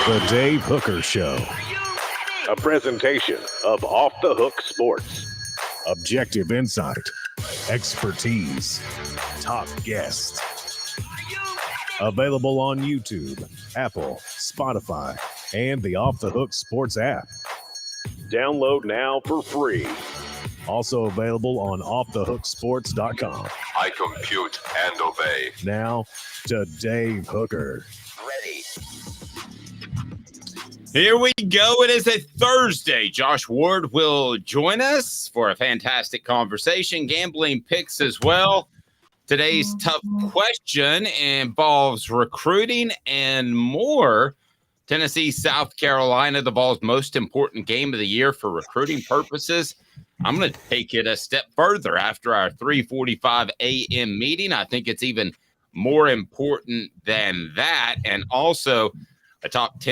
The Dave Hooker Show. A presentation of Off the Hook Sports. Objective insight, expertise, top guests. Available on YouTube, Apple, Spotify, and the Off the Hook Sports app. Download now for free. Also available on offthehooksports.com. I compute and obey. Now to Dave Hooker. Ready. Here we go. It is a Thursday. Josh Ward will join us for a fantastic conversation. Gambling picks as well. Today's tough question involves recruiting and more. Tennessee, South Carolina, the Vols' most important game of the year for recruiting purposes. I'm going to take it a step further after our 3:45 a.m. meeting. I think it's even more important than that. And also a top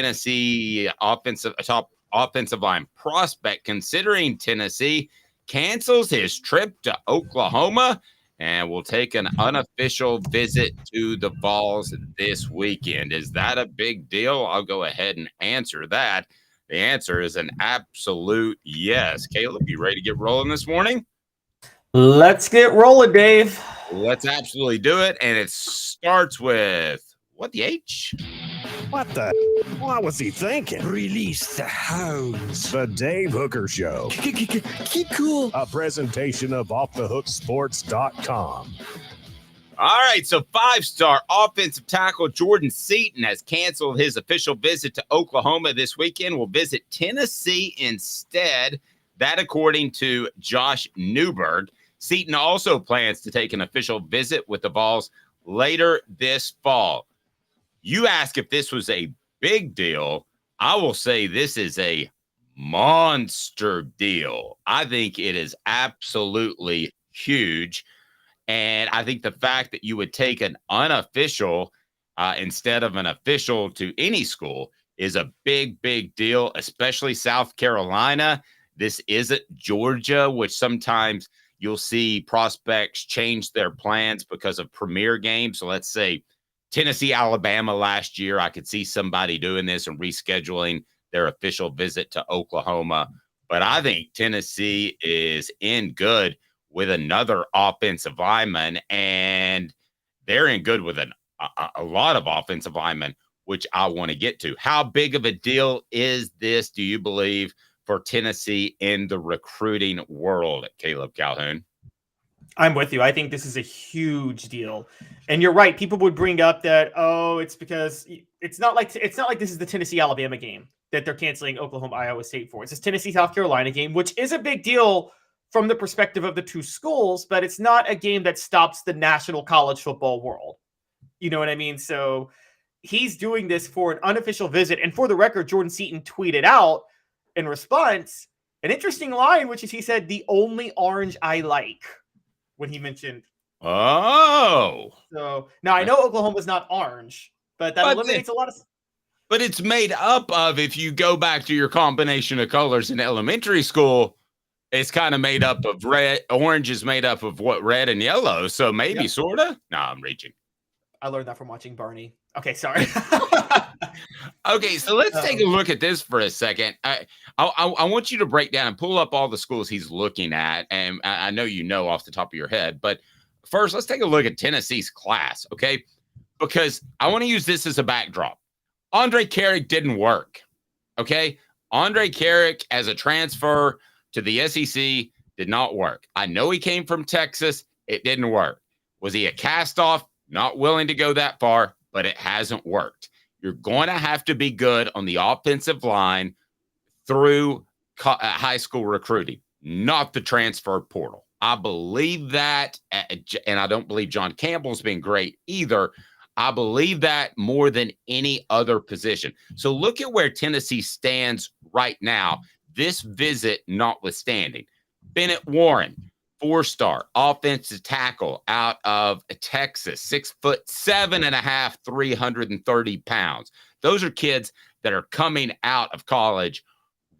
offensive line prospect, considering Tennessee cancels his trip to Oklahoma and will take an unofficial visit to the Vols this weekend. Is that a big deal? I'll go ahead and answer that. The answer is an absolute yes. Caleb, you ready to get rolling this morning? Let's get rolling, Dave. Let's absolutely do it. And it starts with what, the H? What the? What was he thinking? Release the hounds. The Dave Hooker Show. Keep cool. A presentation of offthehooksports.com. All right, so five-star offensive tackle Jordan Seaton has canceled his official visit to Oklahoma this weekend. Will visit Tennessee instead. That according to Josh Newberg. Seaton also plans to take an official visit with the Vols later this fall. You ask if this was a big deal. I will say this is a monster deal. I think it is absolutely huge. And I think the fact that you would take an unofficial instead of an official to any school is a big, big deal, especially South Carolina. This isn't Georgia, which sometimes you'll see prospects change their plans because of premier games. So let's say Tennessee, Alabama last year, I could see somebody doing this and rescheduling their official visit to Oklahoma. But I think Tennessee is in good with another offensive lineman, and they're in good with a lot of offensive linemen, which I want to get to. How big of a deal is this, do you believe, for Tennessee in the recruiting world, Caleb Calhoun? I'm with you. I think this is a huge deal. And you're right. People would bring up that, it's because it's not like this is the Tennessee-Alabama game that they're canceling Oklahoma-Iowa State for. It's this Tennessee-South Carolina game, which is a big deal from the perspective of the two schools, but it's not a game that stops the national college football world. You know what I mean? So he's doing this for an unofficial visit. And for the record, Jordan Seaton tweeted out in response an interesting line, which is he said, "The only orange I like," when he mentioned. Oh. So now I know Oklahoma's not orange, but that eliminates a lot of. But it's made up of, if you go back to your combination of colors in elementary school, it's kind of made up of red. Orange is made up of what? Red and yellow. So maybe sort of. No, I'm reaching. I learned that from watching Barney. Okay, sorry. Okay, so let's take a look at this for a second. I want you to break down and pull up all the schools he's looking at. And I know you know off the top of your head. But first, let's take a look at Tennessee's class, okay? Because I want to use this as a backdrop. Andre Carrick didn't work, okay? Andre Carrick as a transfer to the SEC did not work. I know he came from Texas. It didn't work. Was he a cast-off? Not willing to go that far, but it hasn't worked. You're going to have to be good on the offensive line through high school recruiting, not the transfer portal. I believe that, and I don't believe John Campbell's been great either. I believe that more than any other position. So look at where Tennessee stands right now, this visit notwithstanding. Bennett Warren, 4-star offensive tackle out of Texas, 6'7.5", 330 pounds. Those are kids that are coming out of college,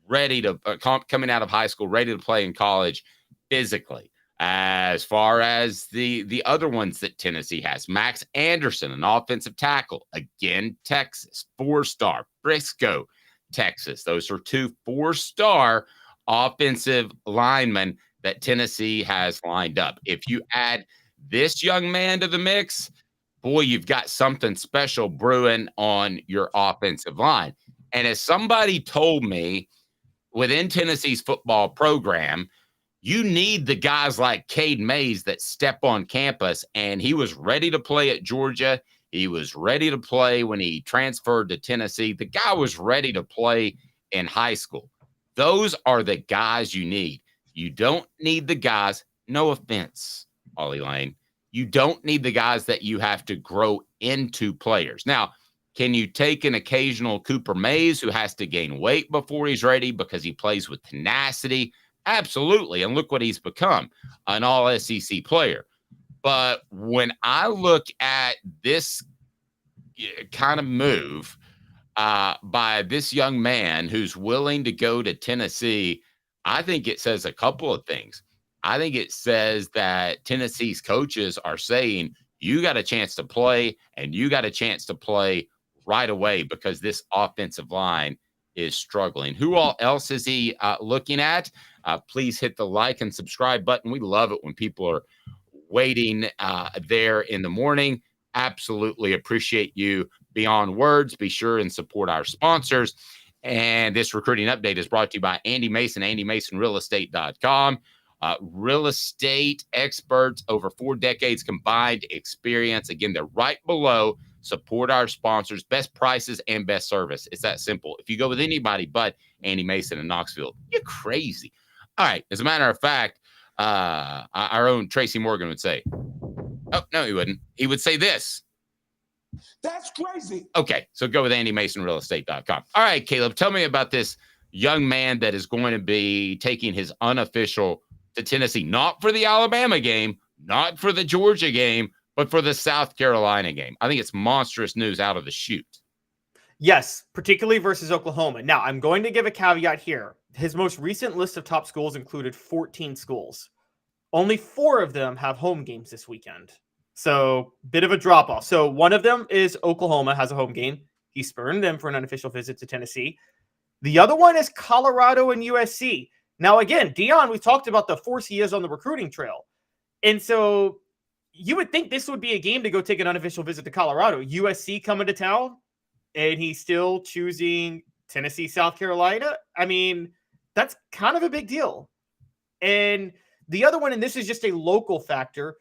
coming out of high school, ready to play in college physically. As far as the other ones that Tennessee has, Max Anderson, an offensive tackle, again, Texas, 4-star, Frisco, Texas. Those are 2 4-star offensive linemen that Tennessee has lined up. If you add this young man to the mix, boy, you've got something special brewing on your offensive line. And as somebody told me, within Tennessee's football program, you need the guys like Cade Mays that step on campus, and he was ready to play at Georgia. He was ready to play when he transferred to Tennessee. The guy was ready to play in high school. Those are the guys you need. You don't need the guys, no offense, Ollie Lane. You don't need the guys that you have to grow into players. Now, can you take an occasional Cooper Mays who has to gain weight before he's ready because he plays with tenacity? Absolutely. And look what he's become, an all-SEC player. But when I look at this kind of move by this young man who's willing to go to Tennessee, I think it says a couple of things. I think it says that Tennessee's coaches are saying, you got a chance to play, and you got a chance to play right away because this offensive line is struggling. Who all else is he looking at? Please hit the like and subscribe button. We love it when people are waiting there in the morning. Absolutely appreciate you beyond words. Be sure and support our sponsors. And this recruiting update is brought to you by Andy Mason, AndyMasonRealEstate.com. Real estate experts, over 4 decades combined experience. Again, they're right below. Support our sponsors, best prices and best service. It's that simple. If you go with anybody but Andy Mason in Knoxville, you're crazy. All right. As a matter of fact, our own Tracy Morgan would say, oh, no, he wouldn't. He would say this. That's crazy. Okay. So go with AndyMasonRealEstate.com. All right, Caleb, tell me about this young man that is going to be taking his unofficial to Tennessee, not for the Alabama game, not for the Georgia game, but for the South Carolina game. I think it's monstrous news out of the chute. Yes, particularly versus Oklahoma. Now, I'm going to give a caveat here. His most recent list of top schools included 14 schools. Only 4 of them have home games this weekend. So, bit of a drop-off. So, one of them is Oklahoma has a home game. He spurned them for an unofficial visit to Tennessee. The other one is Colorado and USC. Now, again, Dion, we talked about the force he is on the recruiting trail. And so you would think this would be a game to go take an unofficial visit to Colorado. USC coming to town, and he's still choosing Tennessee, South Carolina. I mean, that's kind of a big deal. And the other one, and this is just a local factor,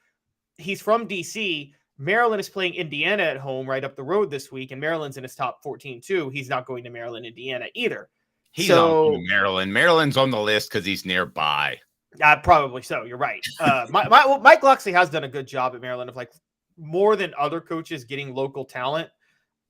he's from D.C., Maryland is playing Indiana at home right up the road this week, and Maryland's in his top 14 too. He's not going to Maryland, Indiana either. He's on Maryland. Maryland's on the list because he's nearby. Probably so. You're right. Mike Locksley has done a good job at Maryland of like more than other coaches getting local talent.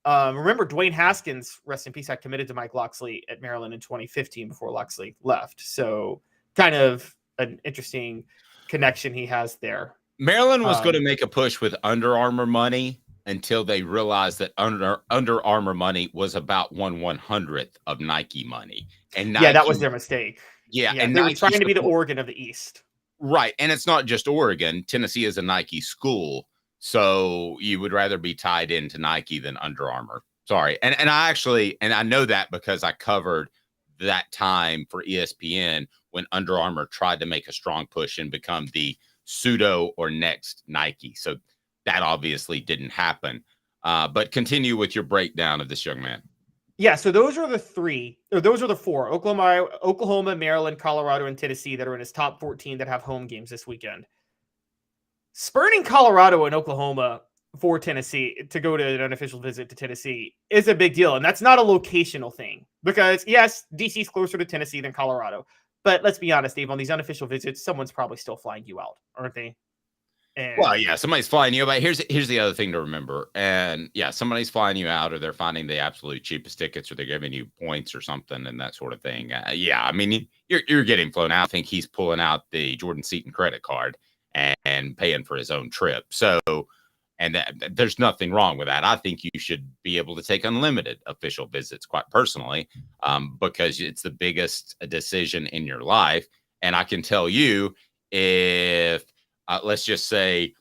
Remember Dwayne Haskins, rest in peace, had committed to Mike Locksley at Maryland in 2015 before Locksley left. So kind of an interesting connection he has there. Maryland was going to make a push with Under Armour money until they realized that Under Armour money was about 1/100th of Nike money. And Nike, that was their mistake. Yeah, and they were trying to be the Oregon of the East. Right, and it's not just Oregon. Tennessee is a Nike school, so you would rather be tied into Nike than Under Armour. Sorry, and I know that because I covered that time for ESPN when Under Armour tried to make a strong push and become the pseudo or next Nike. So that obviously didn't happen. But continue with your breakdown of this young man. Yeah, so those are the 4: Oklahoma, Maryland, Colorado, and Tennessee that are in his top 14 that have home games this weekend. Spurning Colorado and Oklahoma for Tennessee to go to an unofficial visit to Tennessee is a big deal. And that's not a locational thing because, yes, DC's closer to Tennessee than Colorado. But let's be honest, Dave, on these unofficial visits, someone's probably still flying you out, aren't they? Well, yeah, somebody's flying you out. But here's the other thing to remember. And yeah, somebody's flying you out, or they're finding the absolute cheapest tickets, or they're giving you points or something and that sort of thing. Yeah, I mean, you're getting flown out. I think he's pulling out the Jordan Seaton credit card and paying for his own trip. So, and there's nothing wrong with that. I think you should be able to take unlimited official visits, quite personally, because it's the biggest decision in your life. And I can tell you, if let's just say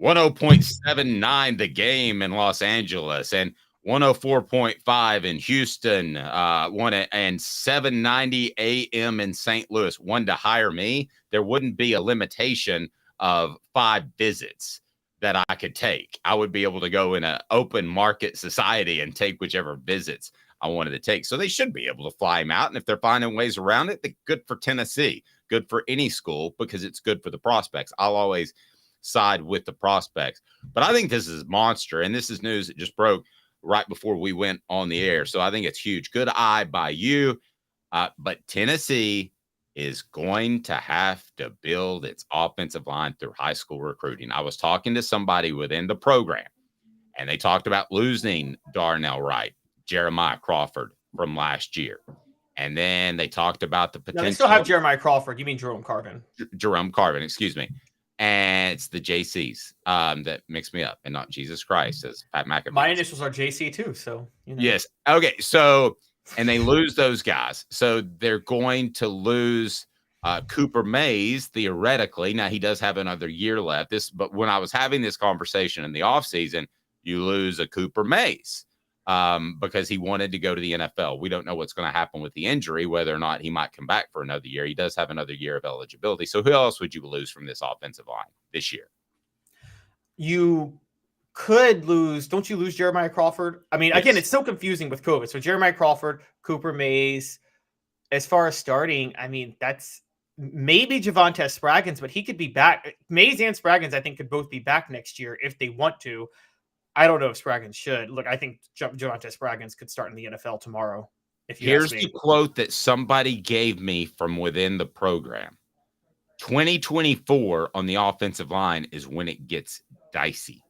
10.79 the game in Los Angeles and 104.5 in Houston, and 7:90 a.m. in St. Louis wanted to hire me, there wouldn't be a limitation of 5 visits that I could take. I would be able to go in an open market society and take whichever visits I wanted to take. So they should be able to fly him out. And if they're finding ways around it, they're good for Tennessee, good for any school, because it's good for the prospects. I'll always side with the prospects. But I think this is monster. And this is news that just broke right before we went on the air. So I think it's huge. Good eye by you. But Tennessee is going to have to build its offensive line through high school recruiting. I was talking to somebody within the program, and they talked about losing Darnell Wright, Jeremiah Crawford from last year. And then they talked about the potential. No, they still have Jeremiah Crawford. You mean Jerome Carvin? Jerome Carvin, excuse me. And it's the JCs that mix me up, and not Jesus Christ, as Pat McAfee. My initials are JC too, so you know. Yes. Okay. So, and they lose those guys, so they're going to lose Cooper Mays theoretically. Now he does have another year left. But when I was having this conversation in the offseason, you lose a Cooper Mays because he wanted to go to the NFL. We don't know what's going to happen with the injury, whether or not he might come back for another year. He does have another year of eligibility. So who else would you lose from this offensive line this year? You could lose. Don't you lose Jeremiah Crawford? I mean, again, it's so confusing with COVID. So Jeremiah Crawford, Cooper Mays. As far as starting, I mean, that's maybe Javonte Spraggins, but he could be back. Mays and Spraggins, I think, could both be back next year if they want to. I don't know if Spraggins should. Look, I think Javonte Spraggins could start in the NFL tomorrow. Here's the quote that somebody gave me from within the program. 2024 on the offensive line is when it gets dicey,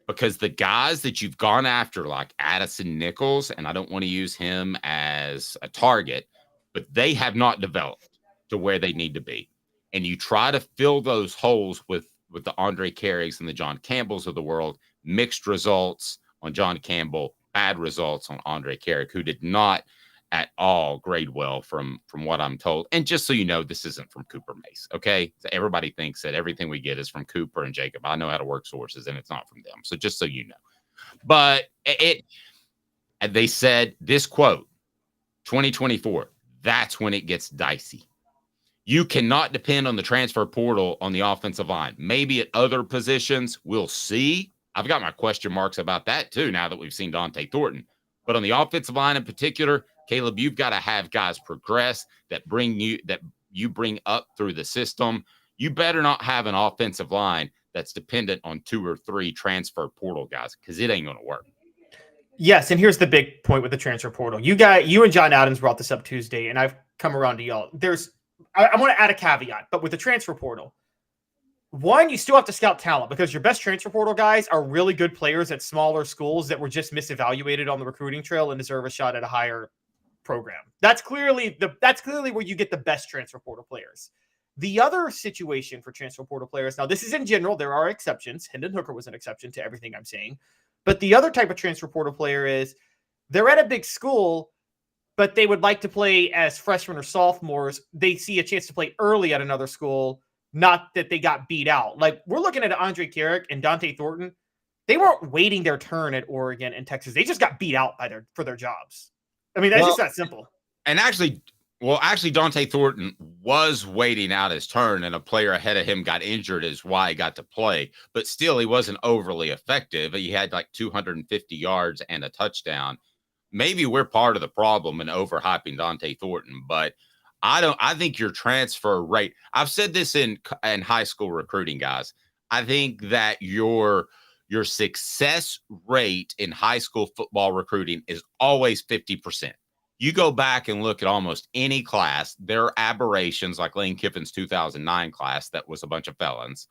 because the guys that you've gone after, like Addison Nichols, and I don't want to use him as a target, but they have not developed to where they need to be. And you try to fill those holes with the Andre Carriggs and the John Campbells of the world. Mixed results on John Campbell, bad results on Andre Carrick, who did not at all grade well from what I'm told. And just so you know, this isn't from Cooper Mace, okay? So everybody thinks that everything we get is from Cooper and Jacob. I know how to work sources, and it's not from them. So just so you know. But they said this quote, 2024, that's when it gets dicey. You cannot depend on the transfer portal on the offensive line. Maybe at other positions, we'll see. I've got my question marks about that too, now that we've seen Dante Thornton. But on the offensive line in particular, Caleb, you've got to have guys progress that you bring up through the system. You better not have an offensive line that's dependent on 2 or 3 transfer portal guys, because it ain't going to work. Yes, and here's the big point with the transfer portal. You and John Adams brought this up Tuesday, and I've come around to y'all. I want to add a caveat, but with the transfer portal, one, you still have to scout talent, because your best transfer portal guys are really good players at smaller schools that were just misevaluated on the recruiting trail and deserve a shot at a higher program. That's clearly where you get the best transfer portal players. The other situation for transfer portal players, now this is in general, there are exceptions. Hendon Hooker was an exception to everything I'm saying. But the other type of transfer portal player is they're at a big school, but they would like to play as freshmen or sophomores. They see a chance to play early at another school, not that they got beat out. Like, we're looking at Andre Carrick and Dante Thornton. They weren't waiting their turn at Oregon and Texas. They just got beat out for their jobs. I mean, that's just that simple. And actually, Dante Thornton was waiting out his turn, and a player ahead of him got injured, is why he got to play. But still, he wasn't overly effective. He had like 250 yards and a touchdown. Maybe we're part of the problem in overhyping Dante Thornton, but I think your transfer rate, I've said this in high school recruiting, guys. I think that your success rate in high school football recruiting is always 50%. You go back and look at almost any class, there are aberrations like Lane Kiffin's 2009 class that was a bunch of felons.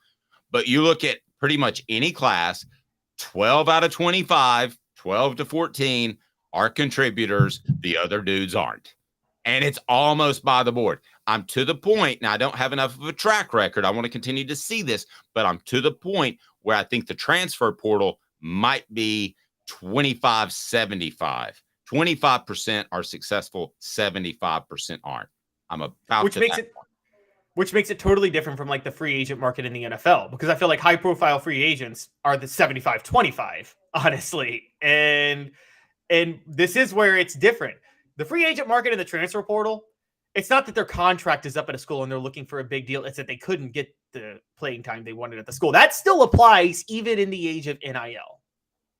But you look at pretty much any class, 12 out of 25, 12 to 14 are contributors. The other dudes aren't. And it's almost by the board. I'm to the point, now I don't have enough of a track record. I want to continue to see this, but I'm to the point where I think the transfer portal might be 25-75. 25% are successful, 75% aren't. I'm about Which to makes that it point. which makes it totally different from like the free agent market in the NFL, because I feel like high profile free agents are the 75-25, honestly. And this is where it's different. The free agent market and the transfer portal, it's not that their contract is up at a school and they're looking for a big deal. It's that they couldn't get the playing time they wanted at the school. That still applies even in the age of NIL.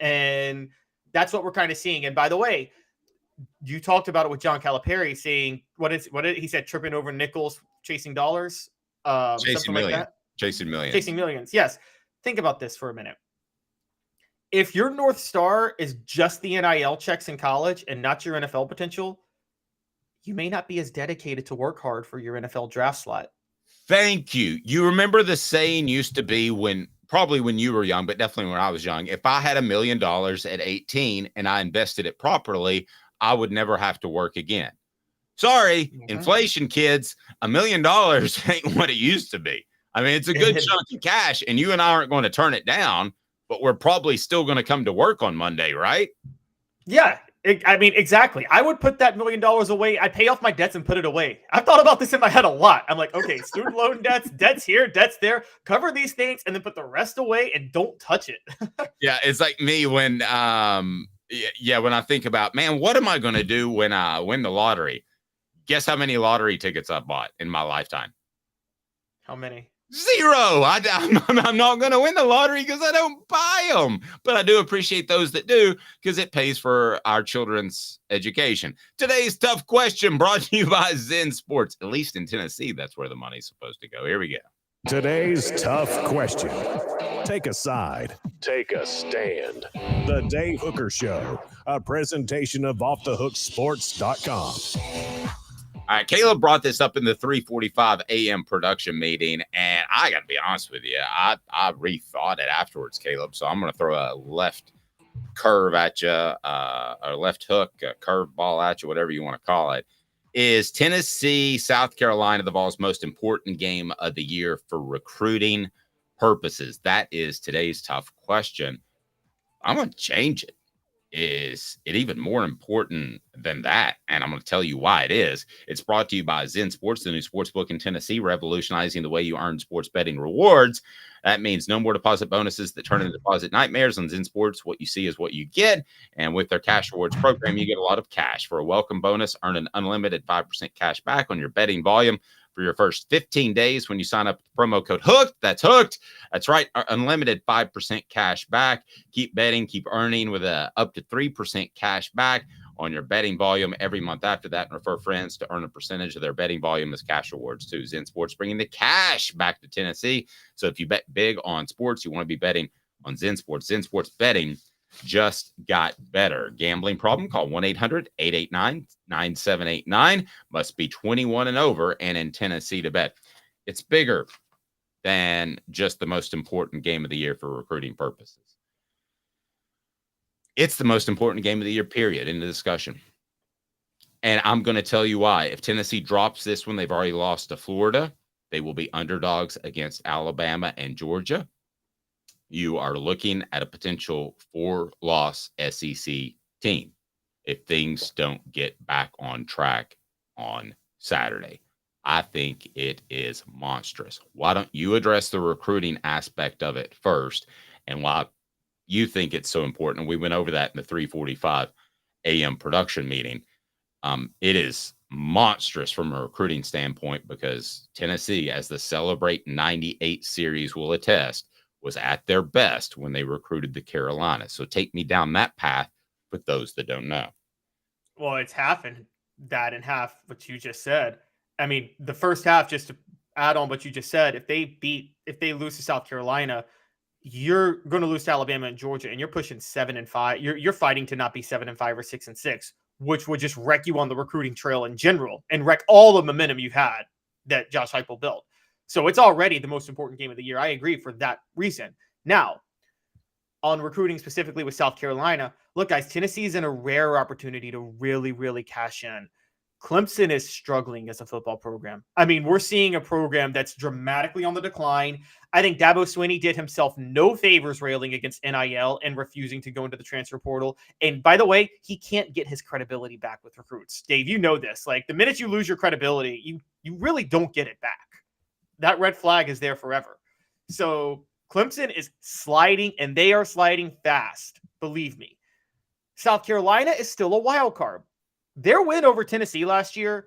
And that's what we're kind of seeing. And by the way, you talked about it with John Calipari saying, what did he said, tripping over nickels, chasing dollars, Chasing millions. like that. Chasing millions. Chasing millions. Yes. Think about this for a minute. If your North Star is just the NIL checks in college and not your NFL potential, you may not be as dedicated to work hard for your NFL draft slot. Thank you. You remember the saying used to be probably when you were young, but definitely when I was young, if I had $1 million at 18 and I invested it properly, I would never have to work again. Sorry, inflation, kids, $1 million ain't what it used to be. I mean, it's a good chunk of cash, and you and I aren't going to turn it down, but we're probably still going to come to work on Monday, right? Yeah. I mean, exactly. I would put that $1 million away. I'd pay off my debts and put it away. I've thought about this in my head a lot. I'm like, okay, student loan debts here, debts there, cover these things, and then put the rest away and don't touch it. Yeah, it's like me when, when I think about, man, what am I going to do when I win the lottery? Guess how many lottery tickets I bought in my lifetime? How many? 0. I'm not going to win the lottery because I don't buy them, but I do appreciate those that do because it pays for our children's education. Today's tough question brought to you by Zen Sports. At least in Tennessee, that's where the money's supposed to go. Here we go. Today's tough question. Take a side. Take a stand. The Dave Hooker Show, a presentation of offthehooksports.com. All right, Caleb brought this up in the 3:45 a.m. production meeting, and I got to be honest with you, I rethought it afterwards, Caleb. So I'm going to throw a left curve at you, or left hook, a curve ball at you, whatever you want to call it. Is Tennessee, South Carolina, the Vols' most important game of the year for recruiting purposes? That is today's tough question. I'm going to change it. Is it even more important than that? And I'm going to tell you why it is. It's brought to you by Zen Sports, the new sports book in Tennessee, revolutionizing the way you earn sports betting rewards. That means no more deposit bonuses that turn into deposit nightmares. On Zen Sports, what you see is what you get. And with their cash rewards program, you get a lot of cash. For a welcome bonus, earn an unlimited 5% cash back on your betting volume for your first 15 days when you sign up with the promo code HOOKED. That's HOOKED. That's right. Unlimited 5% cash back. Keep betting, keep earning with up to 3% cash back on your betting volume every month after that, and refer friends to earn a percentage of their betting volume as cash rewards too. Zen Sports bringing the cash back to Tennessee. So if you bet big on sports, you want to be betting on Zen Sports. Zen Sports betting just got better. Gambling problem? Call 1-800-889-9789. Must be 21 and over and in Tennessee to bet. It's bigger than just the most important game of the year for recruiting purposes. It's the most important game of the year, period, in the discussion. And I'm going to tell you why. If Tennessee drops this one, they've already lost to Florida. They will be underdogs against Alabama and Georgia. You are looking at a potential 4-loss SEC team if things don't get back on track on Saturday. I think it is monstrous. Why don't you address the recruiting aspect of it first and why you think it's so important? We went over that in the 3:45 a.m. production meeting. It is monstrous from a recruiting standpoint because Tennessee, as the Celebrate 98 series will attest, was at their best when they recruited the Carolinas. So take me down that path with those that don't know. Well, it's half and that and half what you just said. I mean, the first half, just to add on what you just said, if they lose to South Carolina, you're going to lose to Alabama and Georgia, and you're pushing 7-5. You're fighting to not be 7-5 or 6-6, which would just wreck you on the recruiting trail in general and wreck all the momentum you've had that Josh Heupel built. So it's already the most important game of the year. I agree for that reason. Now, on recruiting specifically with South Carolina, look, guys, Tennessee is in a rare opportunity to really, really cash in. Clemson is struggling as a football program. I mean, we're seeing a program that's dramatically on the decline. I think Dabo Swinney did himself no favors railing against NIL and refusing to go into the transfer portal. And by the way, he can't get his credibility back with recruits. Dave, you know this. Like, the minute you lose your credibility, you really don't get it back. that red flag is there forever. So Clemson is sliding, and they are sliding fast. Believe me. South Carolina is still a wild card. Their win over Tennessee last year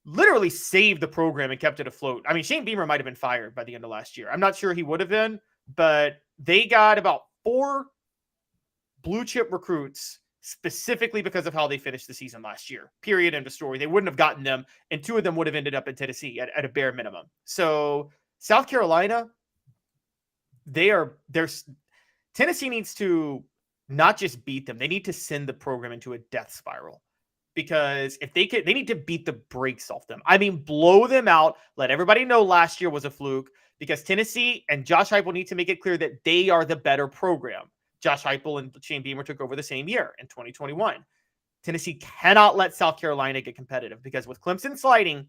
literally saved the program and kept it afloat. I mean, Shane Beamer might have been fired by the end of last year. I'm not sure he would have been, but they got about 4 blue chip recruits specifically because of how they finished the season last year. Period. End of story. They wouldn't have gotten them, and 2 of them would have ended up in Tennessee at a bare minimum. So South Carolina, Tennessee needs to not just beat them. They need to send the program into a death spiral. Because if they need to beat the brakes off them. I mean, blow them out. Let everybody know last year was a fluke, because Tennessee and Josh Heupel need to make it clear that they are the better program. Josh Heupel and Shane Beamer took over the same year in 2021. Tennessee cannot let South Carolina get competitive, because with Clemson sliding,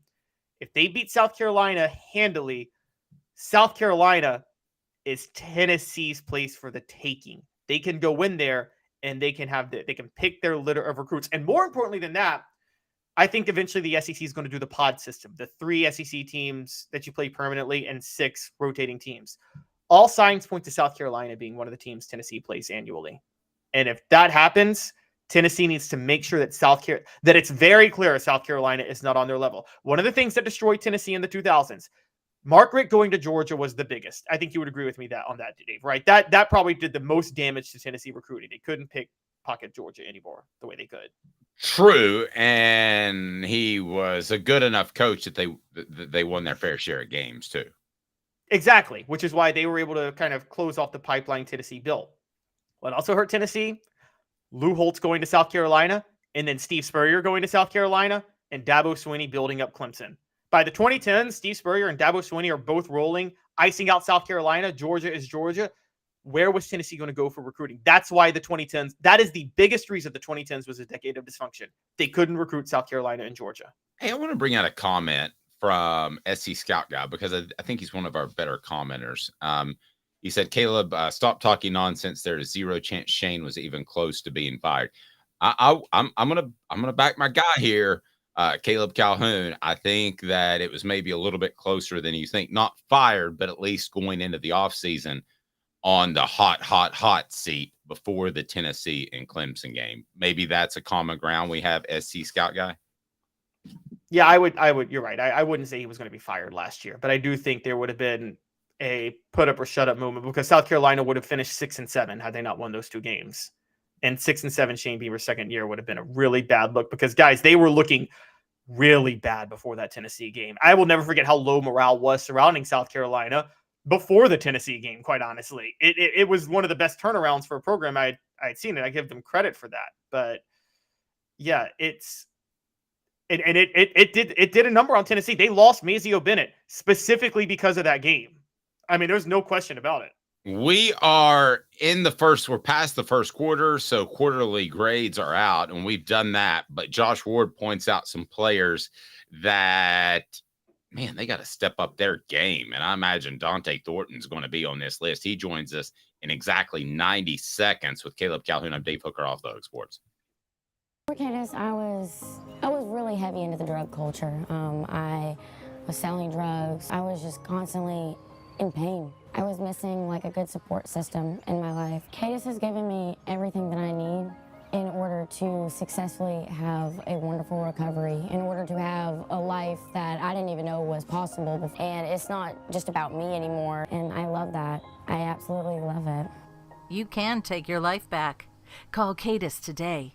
if they beat South Carolina handily, South Carolina is Tennessee's place for the taking. They can go in there and they can pick their litter of recruits. And more importantly than that, I think eventually the SEC is going to do the pod system, the 3 SEC teams that you play permanently and 6 rotating teams. All signs point to South Carolina being one of the teams Tennessee plays annually. And if that happens, Tennessee needs to make sure that that it's very clear South Carolina is not on their level. One of the things that destroyed Tennessee in the 2000s, Mark Richt going to Georgia was the biggest. I think you would agree with me on that, Dave, right? That probably did the most damage to Tennessee recruiting. They couldn't pick pocket Georgia anymore the way they could. True, and he was a good enough coach that they won their fair share of games too. Exactly, which is why they were able to kind of close off the pipeline Tennessee built. What also hurt Tennessee? Lou Holtz going to South Carolina, and then Steve Spurrier going to South Carolina, and Dabo Swinney building up Clemson. By the 2010s, Steve Spurrier and Dabo Swinney are both rolling, icing out South Carolina. Georgia is Georgia. Where was Tennessee going to go for recruiting? That's why the 2010s, that is the biggest reason the 2010s was a decade of dysfunction. They couldn't recruit South Carolina and Georgia. Hey, I want to bring out a comment from SC Scout Guy, because I think he's one of our better commenters. He said, Caleb, stop talking nonsense. There is zero chance Shane was even close to being fired. I'm gonna back my guy here, Caleb Calhoun. I think that it was maybe a little bit closer than you think. Not fired, but at least going into the offseason on the hot seat before the Tennessee and Clemson game. Maybe that's a common ground we have, SC Scout Guy. Yeah, I would. You're right. I wouldn't say he was going to be fired last year, but I do think there would have been a put up or shut up movement, because South Carolina would have finished 6-7 had they not won those 2 games. And 6-7 Shane Beamer's second year would have been a really bad look, because guys, they were looking really bad before that Tennessee game. I will never forget how low morale was surrounding South Carolina before the Tennessee game. Quite honestly, it was one of the best turnarounds for a program I'd seen, and I give them credit for that. But yeah, it did a number on Tennessee. They lost Mazio Bennett specifically because of that game. I mean, there's no question about it. We are we're past the first quarter, so quarterly grades are out, and we've done that. But Josh Ward points out some players that, man, they got to step up their game. And I imagine Dante Thornton's going to be on this list. He joins us in exactly 90 seconds with Caleb Calhoun. I'm Dave Hooker, Off the Hook Sports. For Candace, I was really heavy into the drug culture. I was selling drugs. I was just constantly in pain. I was missing like a good support system in my life. Candace has given me everything that I need in order to successfully have a wonderful recovery, in order to have a life that I didn't even know was possible before. And it's not just about me anymore, and I love that. I absolutely love it. You can take your life back. Call Cadis today.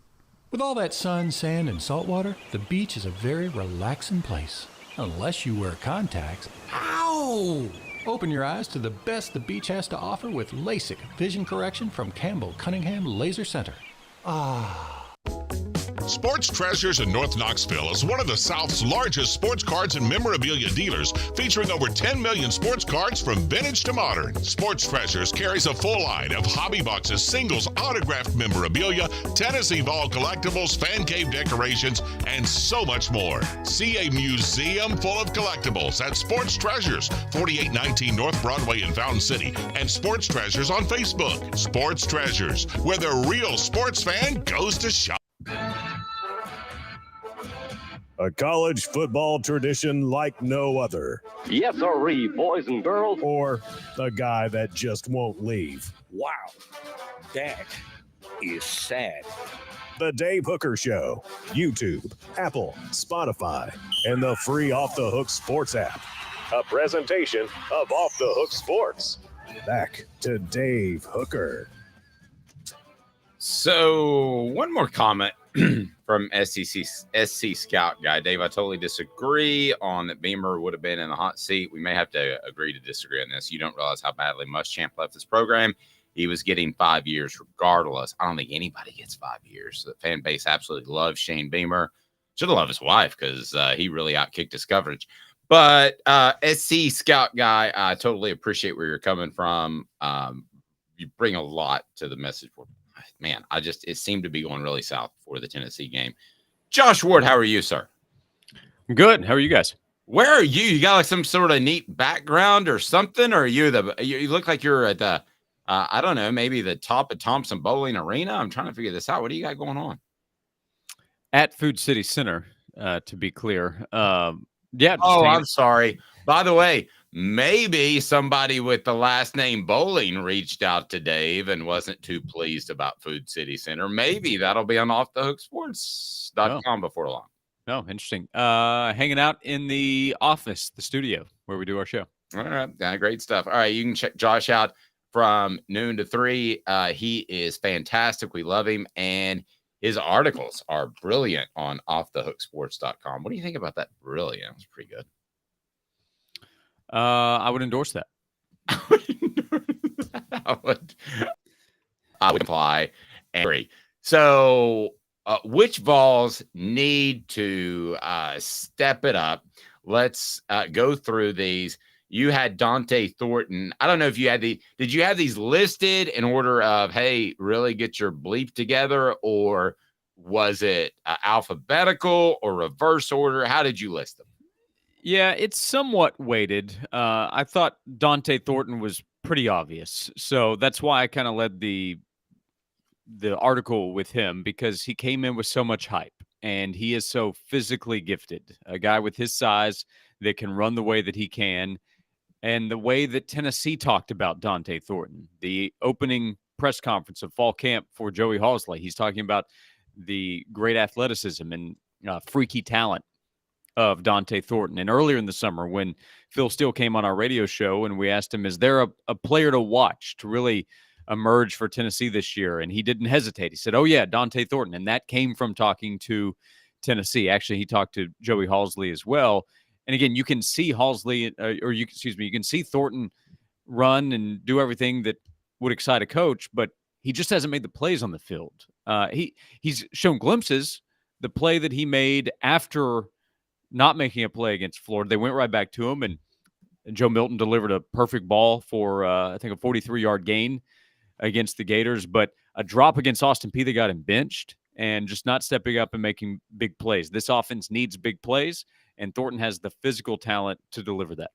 With all that sun, sand, and salt water, the beach is a very relaxing place. Unless you wear contacts. Ow! Open your eyes to the best the beach has to offer with LASIK vision correction from Campbell Cunningham Laser Center. Sports Treasures in North Knoxville is one of the South's largest sports cards and memorabilia dealers, featuring over 10 million sports cards from vintage to modern. Sports Treasures carries a full line of hobby boxes, singles, autographed memorabilia, Tennessee Vol collectibles, fan cave decorations, and so much more. See a museum full of collectibles at Sports Treasures, 4819 North Broadway in Fountain City, and Sports Treasures on Facebook. Sports Treasures, where the real sports fan goes to shop. A college football tradition like no other. Yes, sirree, boys and girls. Or a guy that just won't leave. Wow, that is sad. The Dave Hooker Show. YouTube, Apple, Spotify, and the free Off the Hook Sports app. A presentation of Off the Hook Sports. Back to Dave Hooker. So one more comment from SC Scout guy. Dave, I totally disagree on that Beamer would have been in the hot seat. We may have to agree to disagree on this. You don't realize how badly Muschamp left this program. He was getting 5 years regardless. I don't think anybody gets 5 years. The fan base absolutely loves Shane Beamer. Should have loved his wife because he really outkicked his coverage. But SC Scout guy, I totally appreciate where you're coming from. You bring a lot to the message board. Man, it seemed to be going really south for the Tennessee game. Josh Ward, how are you, sir? I'm good. How are you guys? Where are you? You got like some sort of neat background or something? Or are you you look like you're at the, I don't know, maybe the top of Thompson Bowling Arena? I'm trying to figure this out. What do you got going on? At Food City Center, to be clear. Yeah. I'm sorry. By the way, maybe somebody with the last name Bowling reached out to Dave and wasn't too pleased about Food City Center. Maybe that'll be on offthehooksports.com before long. Oh, interesting. Hanging out in the office, the studio where we do our show. All right. Great stuff. All right. You can check Josh out from noon to 3. He is fantastic. We love him. And his articles are brilliant on offthehooksports.com. What do you think about that? Brilliant. It was pretty good. I would endorse that. I would apply and agree. So, which Vols need to step it up? Let's go through these. You had Dante Thornton. I don't know if you had did you have these listed in order of, hey, really get your bleep together, or was it alphabetical or reverse order? How did you list them? Yeah, it's somewhat weighted. I thought Dante Thornton was pretty obvious. So that's why I kind of led the article with him, because he came in with so much hype and he is so physically gifted. A guy with his size that can run the way that he can. And the way that Tennessee talked about Dante Thornton, the opening press conference of fall camp for Joey Halsley, he's talking about the great athleticism and freaky talent of Dante Thornton. And earlier in the summer, when Phil Steele came on our radio show and we asked him, is there a player to watch to really emerge for Tennessee this year? And he didn't hesitate. He said, oh yeah, Dante Thornton. And that came from talking to Tennessee. Actually, he talked to Joey Halsley as well. And again, you can see Halsley, you can see Thornton run and do everything that would excite a coach, but he just hasn't made the plays on the field. He's shown glimpses. The play that he made after not making a play against Florida, they went right back to him, and Joe Milton delivered a perfect ball for, I think, a 43-yard gain against the Gators, but a drop against Austin Peay that got him benched and just not stepping up and making big plays. This offense needs big plays, and Thornton has the physical talent to deliver that.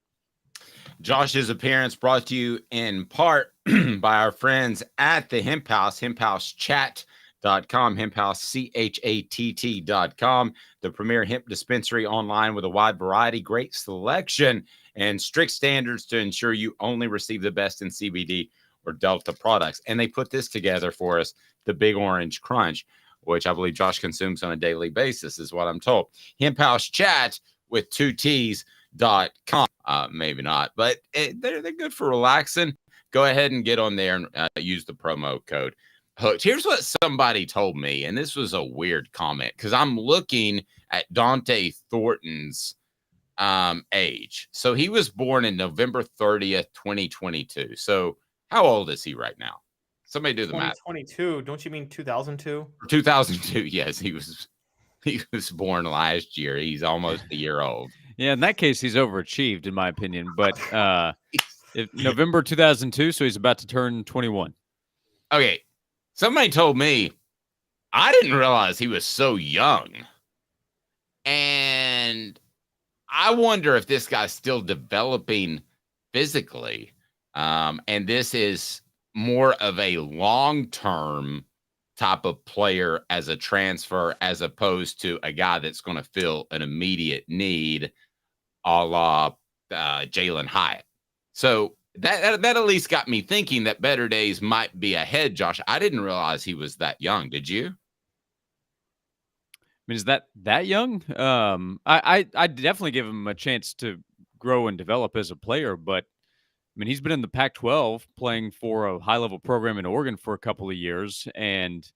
Josh's appearance brought to you in part by our friends at the Hemp House, hemphousechat.com, hemphouse, the premier hemp dispensary online with a wide variety, great selection, and strict standards to ensure you only receive the best in CBD or Delta products. And they put this together for us, the Big Orange Crunch, which I believe Josh consumes on a daily basis, is what I'm told. Hemp House Chat with 2 T's.com. Maybe not, but they're good for relaxing. Go ahead and get on there and use the promo code Hooked. Here's what somebody told me, and this was a weird comment, because I'm looking at Dante Thornton's age. So he was born in November 30th, 2022. So how old is he right now? Somebody do the math. 2022. Don't you mean 2002? 2002. Yes, he was born last year. He's almost a year old. Yeah, in that case, he's overachieved, in my opinion. But November 2002, so he's about to turn 21. Okay. Somebody told me, I didn't realize he was so young. And I wonder if this guy's still developing physically. And this is more of a long-term type of player as a transfer, as opposed to a guy that's going to fill an immediate need, a la Jalen Hyatt. So that at least got me thinking that better days might be ahead, Josh. I didn't realize he was that young. Did you? I mean, is that young? I definitely give him a chance to grow and develop as a player, but I mean, he's been in the Pac-12 playing for a high-level program in Oregon for a couple of years, and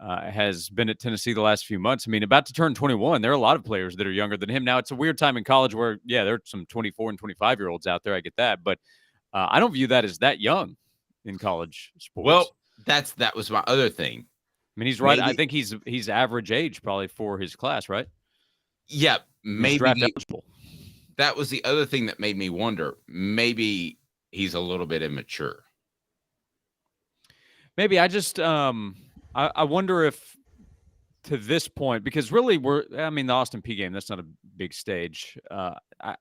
has been at Tennessee the last few months. I mean, about to turn 21. There are a lot of players that are younger than him. Now, it's a weird time in college where, yeah, there are some 24 and 25-year-olds out there. I get that, but I don't view that as that young in college sports. Well, that was my other thing. I mean, he's right. I think he's average age probably for his class, right? Yeah, maybe draft eligible. That was the other thing that made me wonder. Maybe he's a little bit immature. Maybe I just I wonder if to this point, because really the Austin Peay game, that's not a big stage.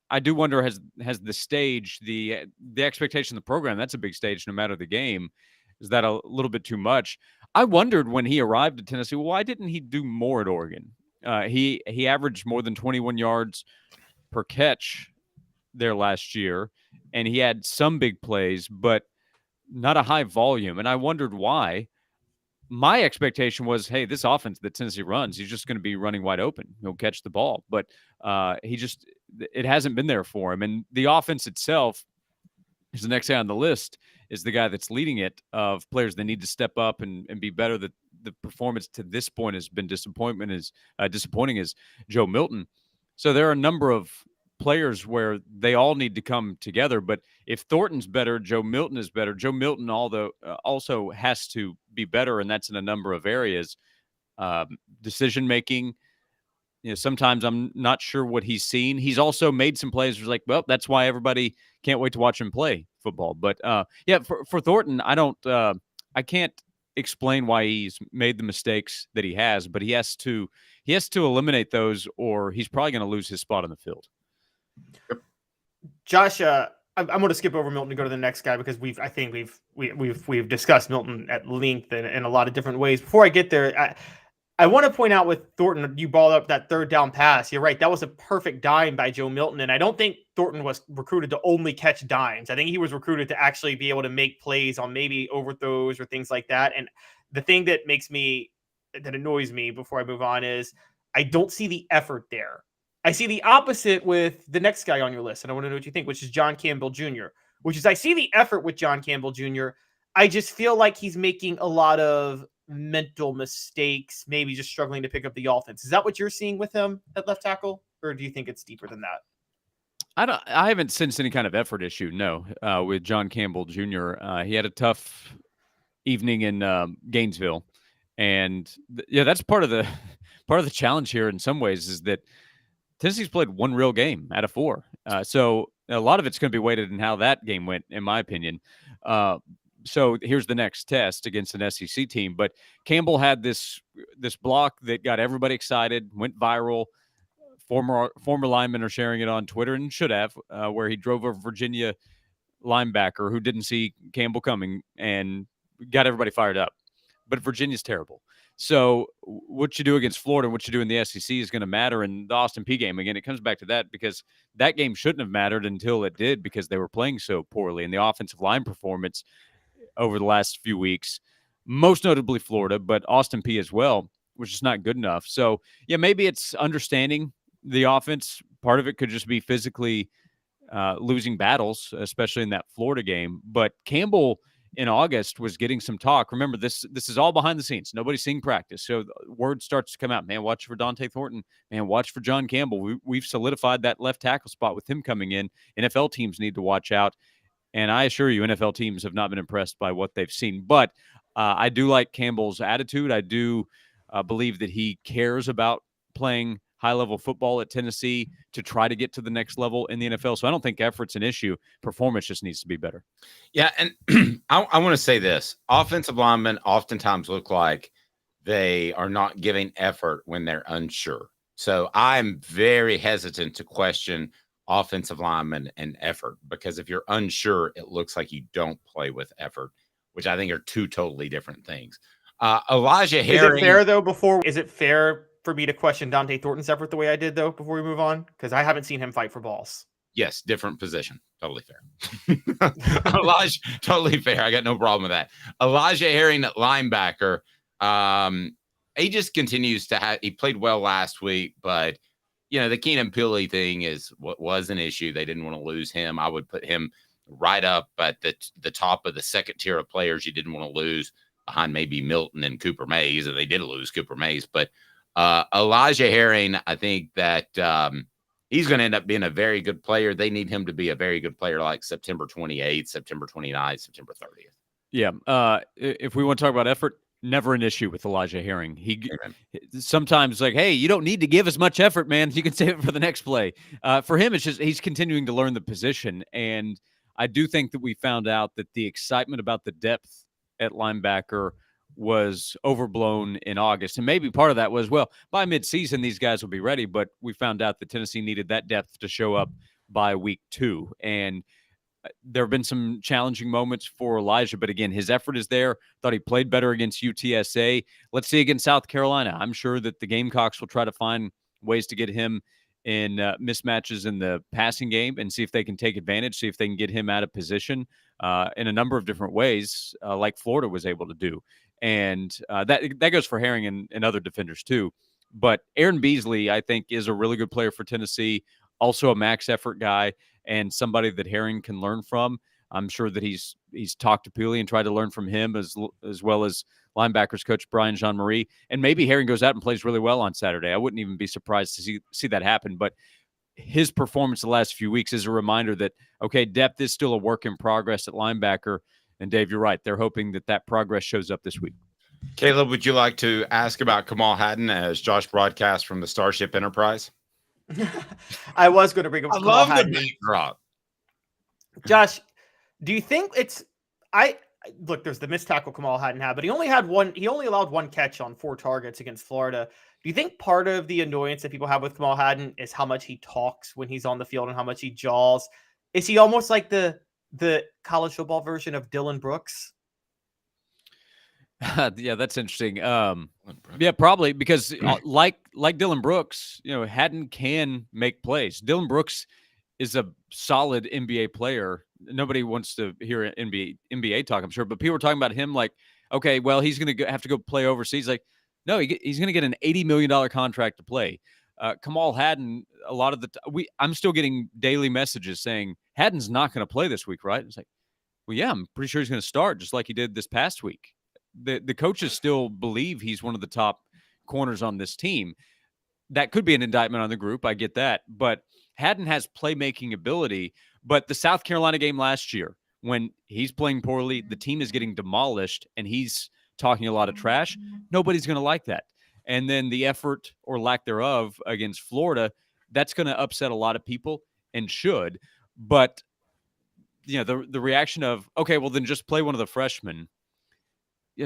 I do wonder, has the stage, the expectation of the program, that's a big stage no matter the game. Is that a little bit too much? I wondered when he arrived at Tennessee, well, why didn't he do more at Oregon? He averaged more than 21 yards per catch there last year, and he had some big plays, but not a high volume. And I wondered why. My expectation was, hey, this offense that Tennessee runs, he's just going to be running wide open. He'll catch the ball. But it hasn't been there for him. And the offense itself is the next guy on the list, is the guy that's leading it, of players that need to step up and be better. That the performance to this point has been disappointing is Joe Milton. So there are a number of players where they all need to come together. But if Thornton's better, Joe Milton is better. Joe Milton, although also has to be better, and that's in a number of areas. Decision making. Sometimes I'm not sure what he's seen. He's also made some plays where it's like, well, that's why everybody can't wait to watch him play football. But for Thornton, I can't explain why he's made the mistakes that he has, but he has to eliminate those, or he's probably going to lose his spot on the field. Josh, I'm going to skip over Milton and go to the next guy, because we've discussed Milton at length in a lot of different ways. Before I get there, I want to point out with Thornton, you brought up that third down pass. You're right. That was a perfect dime by Joe Milton. And I don't think Thornton was recruited to only catch dimes. I think he was recruited to actually be able to make plays on maybe overthrows or things like that. And the thing that annoys me before I move on is I don't see the effort there. I see the opposite with the next guy on your list, and I want to know what you think, which is John Campbell Jr., I see the effort with John Campbell Jr. I just feel like he's making a lot of mental mistakes, maybe just struggling to pick up the offense. Is that what you're seeing with him at left tackle, or do you think it's deeper than that? I haven't sensed any kind of effort issue, no, with John Campbell Jr. He had a tough evening in Gainesville, and that's part of the challenge here in some ways, is that Tennessee's played one real game out of four. So a lot of it's going to be weighted in how that game went, in my opinion. So here's the next test against an SEC team. But Campbell had this block that got everybody excited, went viral. Former linemen are sharing it on Twitter, and should have, where he drove a Virginia linebacker who didn't see Campbell coming and got everybody fired up. But Virginia's terrible. So what you do against Florida and what you do in the SEC is going to matter in the Austin Peay game. Again, it comes back to that, because that game shouldn't have mattered until it did, because they were playing so poorly. And the offensive line performance over the last few weeks, most notably Florida, but Austin Peay as well, which is not good enough. So, maybe it's understanding the offense. Part of it could just be physically losing battles, especially in that Florida game. But Campbell in August was getting some talk. Remember, this is all behind the scenes. Nobody's seeing practice. So word starts to come out, man, watch for Dante Thornton. Man, watch for John Campbell. We've solidified that left tackle spot with him coming in. NFL teams need to watch out. And I assure you, NFL teams have not been impressed by what they've seen. But I do like Campbell's attitude. I do believe that he cares about playing high-level football at Tennessee to try to get to the next level in the NFL. So I don't think effort's an issue. Performance just needs to be better. Yeah, and I want to say this. Offensive linemen oftentimes look like they are not giving effort when they're unsure. So I'm very hesitant to question offensive linemen and effort, because if you're unsure, it looks like you don't play with effort, which I think are two totally different things. Elijah Is Herring. it fair though? Is it fair for me to question Dante Thornton's effort the way I did though before we move on? Because I haven't seen him fight for balls. Yes, different position. Totally fair. Elijah, totally fair. I got no problem with that. Elijah Herring at linebacker. He just continues to have. He played well last week, but the Keenan Pili thing was an issue. They didn't want to lose him. I would put him right up at the top of the second tier of players you didn't want to lose, behind maybe Milton and Cooper Mays. And they did lose Cooper Mays, but Elijah Herring, I think that he's going to end up being a very good player. They need him to be a very good player like September 28th, September 29th, September 30th. Yeah. If we want to talk about effort, never an issue with Elijah Herring. He sometimes like, hey, you don't need to give as much effort, man. You can save it for the next play. For him, it's just he's continuing to learn the position. And I do think that we found out that the excitement about the depth at linebacker was overblown in August. And maybe part of that was, well, by midseason, these guys will be ready. But we found out that Tennessee needed that depth to show up by week 2. And there have been some challenging moments for Elijah, but again, his effort is there. Thought he played better against UTSA. Let's see against South Carolina. I'm sure that the Gamecocks will try to find ways to get him in mismatches in the passing game and see if they can take advantage, see if they can get him out of position in a number of different ways, like Florida was able to do. And that goes for Herring and other defenders too. But Aaron Beasley, I think, is a really good player for Tennessee, also a max effort guy, and somebody that Herring can learn from. I'm sure that he's talked to Pili and tried to learn from him as well as linebackers coach Brian Jean-Marie. And maybe Herring goes out and plays really well on Saturday. I wouldn't even be surprised to see that happen. But his performance the last few weeks is a reminder that, okay, depth is still a work in progress at linebacker. And Dave, you're right. They're hoping that progress shows up this week. Caleb, would you like to ask about Kamal Hadden as Josh broadcast from the Starship Enterprise? I was going to bring up. I love the beat drop. Josh, do you think look, there's the missed tackle Kamal Hadden had, but he only allowed one catch on 4 targets against Florida. Do you think part of the annoyance that people have with Kamal Hadden is how much he talks when he's on the field and how much he jaws? Is he almost like the college football version of Dylan Brooks? Yeah, that's interesting. Yeah, probably because like Dylan Brooks, Hadden can make plays. Dylan Brooks is a solid NBA player. Nobody wants to hear NBA talk, I'm sure, but people are talking about him like, okay, well, he's going to have to go play overseas. Like, no, he's going to get an $80 million contract to play. Kamal Hadden, a lot of I'm still getting daily messages saying Hadden's not going to play this week, right? It's like, well, yeah, I'm pretty sure he's going to start just like he did this past week. The coaches still believe he's one of the top corners on this team. That could be an indictment on the group. I get that. But Hadden has playmaking ability. But the South Carolina game last year, when he's playing poorly, the team is getting demolished, and he's talking a lot of trash. Nobody's going to like that. And then the effort or lack thereof against Florida, that's going to upset a lot of people and should. But, the reaction of, okay, well, then just play one of the freshmen.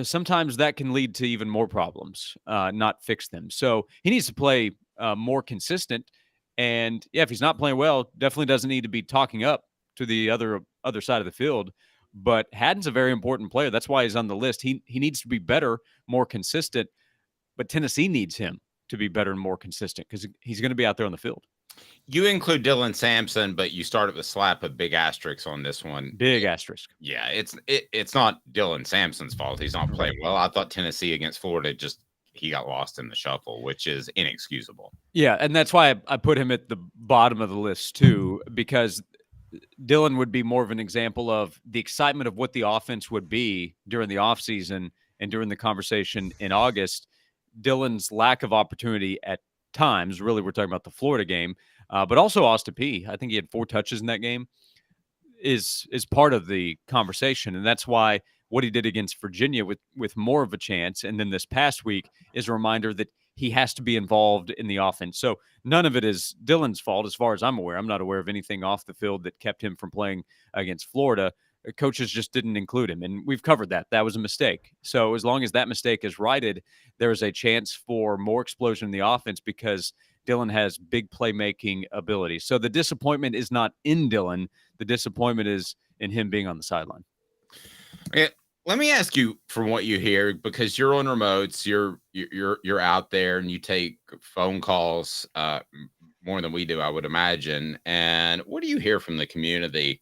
Sometimes that can lead to even more problems, not fix them. So he needs to play more consistent. And if he's not playing well, definitely doesn't need to be talking up to the other side of the field. But Hadden's a very important player. That's why he's on the list. He needs to be better, more consistent. But Tennessee needs him to be better and more consistent because he's going to be out there on the field. You include Dylan Sampson, but you started with slap a big asterisk on this one. Big asterisk. Yeah, it's not Dylan Sampson's fault. He's not playing well. I thought Tennessee against Florida he got lost in the shuffle, which is inexcusable. Yeah, and that's why I put him at the bottom of the list too, because Dylan would be more of an example of the excitement of what the offense would be during the offseason and during the conversation in August. Dylan's lack of opportunity at times, really we're talking about the Florida game, but also Austin Peay. I think he had 4 touches in that game, is part of the conversation. And that's why what he did against Virginia with more of a chance, and then this past week, is a reminder that he has to be involved in the offense. So none of it is Dylan's fault as far as I'm aware. I'm not aware of anything off the field that kept him from playing against Florida. Coaches just didn't include him, and we've covered that. That was a mistake. So as long as that mistake is righted, there is a chance for more explosion in the offense because Dylan has big playmaking ability. So the disappointment is not in Dylan. The disappointment is in him being on the sideline. Let me ask you from what you hear, because you're on remotes, you're out there and you take phone calls more than we do, I would imagine. And what do you hear from the community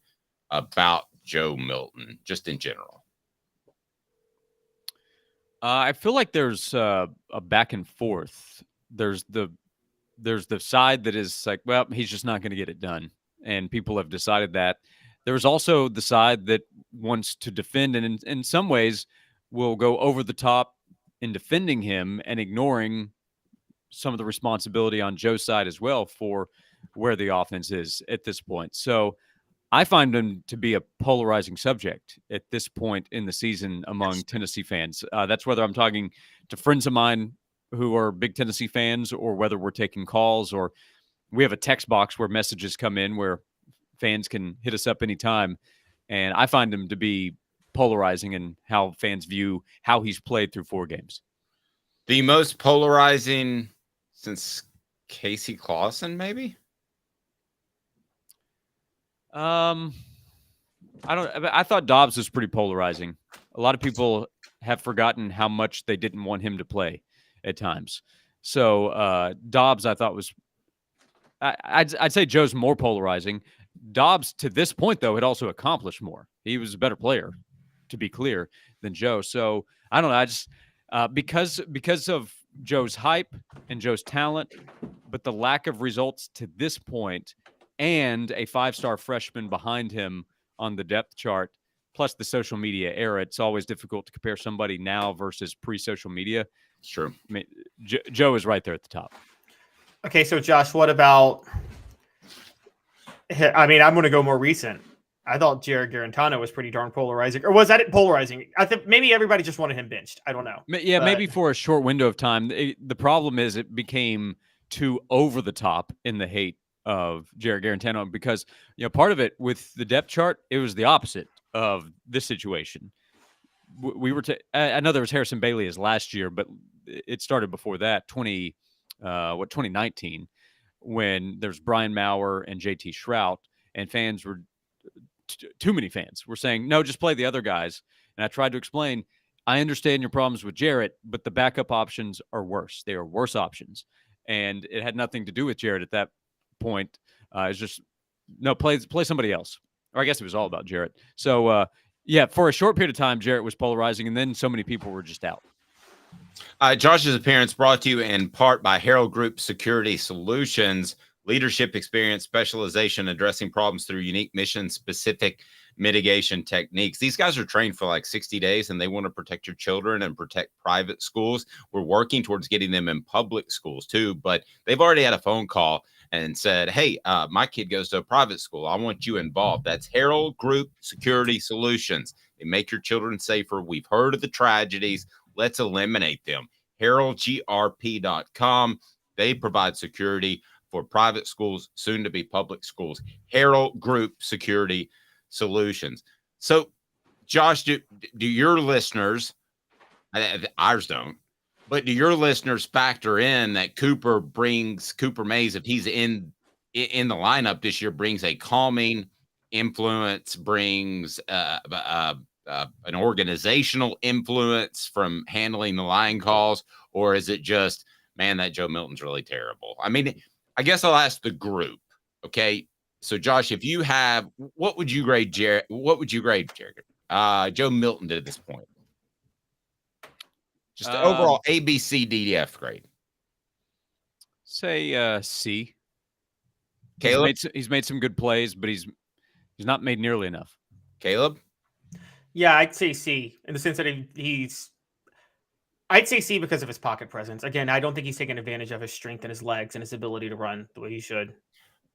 about Joe Milton, just in general? I feel like there's a back and forth. There's the side that is like, well, he's just not going to get it done, and people have decided that. There's also the side that wants to defend, and in some ways will go over the top in defending him and ignoring some of the responsibility on Joe's side as well for where the offense is at this point. So I find him to be a polarizing subject at this point in the season among Tennessee fans. That's whether I'm talking to friends of mine who are big Tennessee fans, or whether we're taking calls, or we have a text box where messages come in where fans can hit us up anytime. And I find him to be polarizing in how fans view how he's played through 4 games. The most polarizing since Casey Clausen, maybe? I thought Dobbs was pretty polarizing. A lot of people have forgotten how much they didn't want him to play at times. So Dobbs, I thought was, I'd say Joe's more polarizing. Dobbs, to this point, though, had also accomplished more. He was a better player, to be clear, than Joe. So I don't know. I just because of Joe's hype and Joe's talent, but the lack of results to this point, and a 5-star freshman behind him on the depth chart, plus the social media era, it's always difficult to compare somebody now versus pre-social media. Sure. I mean, Joe is right there at the top. Okay, so Josh, what about? I mean, I'm going to go more recent. I thought Jared Garantano was pretty darn polarizing. Or was that it polarizing? I think maybe everybody just wanted him benched. I don't know. Yeah, maybe for a short window of time. The problem is it became too over the top in the hate of Jared Garantano, because part of it with the depth chart, it was the opposite of this situation. We were I know there was Harrison Bailey as last year, but it started before that, 2019, when there's Brian Maurer and JT Shrout, and fans were too many fans were saying, no, just play the other guys. And I tried to explain, I understand your problems with Jarrett, but the backup options are worse. They are worse options. And it had nothing to do with Jarrett at that point. It's just, no, play somebody else. Or I guess it was all about Jarrett. So, yeah, for a short period of time, Jarrett was polarizing, and then so many people were just out. Josh's appearance brought to you in part by Herald Group Security Solutions. Leadership experience, specialization, addressing problems through unique mission-specific mitigation techniques. These guys are trained for like 60 days, and they want to protect your children and protect private schools. We're working towards getting them in public schools too, but they've already had a phone call and said, hey, my kid goes to a private school. I want you involved. That's Herald Group Security Solutions. They make your children safer. We've heard of the tragedies. Let's eliminate them. HeraldGRP.com. They provide security for private schools, soon to be public schools. Herald Group Security Solutions. So, Josh, do your listeners, ours don't, but do your listeners factor in that Cooper Mays, if he's in the lineup this year, brings a calming influence, brings an organizational influence from handling the line calls, or is it just, man, that Joe Milton's really terrible? I mean, I guess I'll ask the group. Okay. So Josh, if you have, what would you grade Jared? What would you grade Jared? Joe Milton to this point? Just the overall A, B, C, D, F grade. Say C. Caleb? He's made some good plays, but he's not made nearly enough. Caleb? Yeah, I'd say C in the sense that I'd say C because of his pocket presence. Again, I don't think he's taking advantage of his strength and his legs and his ability to run the way he should.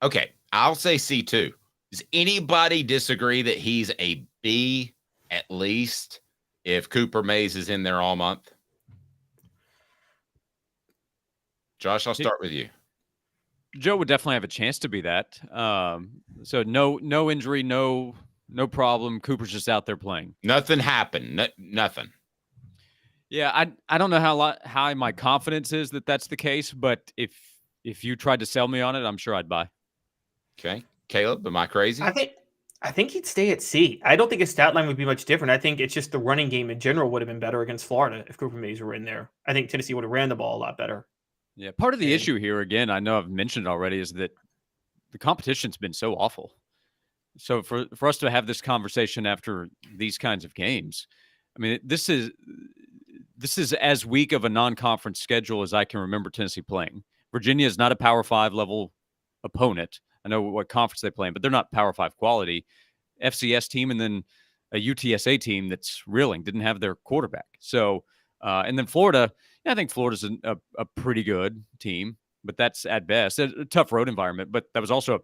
Okay, I'll say C too. Does anybody disagree that he's a B at least if Cooper Mays is in there all month? Josh, I'll start with you. Joe would definitely have a chance to be that. So no injury, no problem. Cooper's just out there playing. Nothing happened. Nothing. Yeah, I don't know how high my confidence is that that's the case, but if you tried to sell me on it, I'm sure I'd buy. Okay, Caleb, am I crazy? I think he'd stay at C. I don't think his stat line would be much different. I think it's just the running game in general would have been better against Florida if Cooper Mays were in there. I think Tennessee would have ran the ball a lot better. Yeah, part of the issue here, again, I know I've mentioned already, is that the competition's been so awful. So for us to have this conversation after these kinds of games, I mean, this is as weak of a non-conference schedule as I can remember Tennessee playing. Virginia is not a Power 5 level opponent. I know what conference they play in, but they're not Power 5 quality. FCS team and then a UTSA team that's reeling, didn't have their quarterback. So, and then Florida, I think Florida's a pretty good team, but that's at best a tough road environment. But that was also a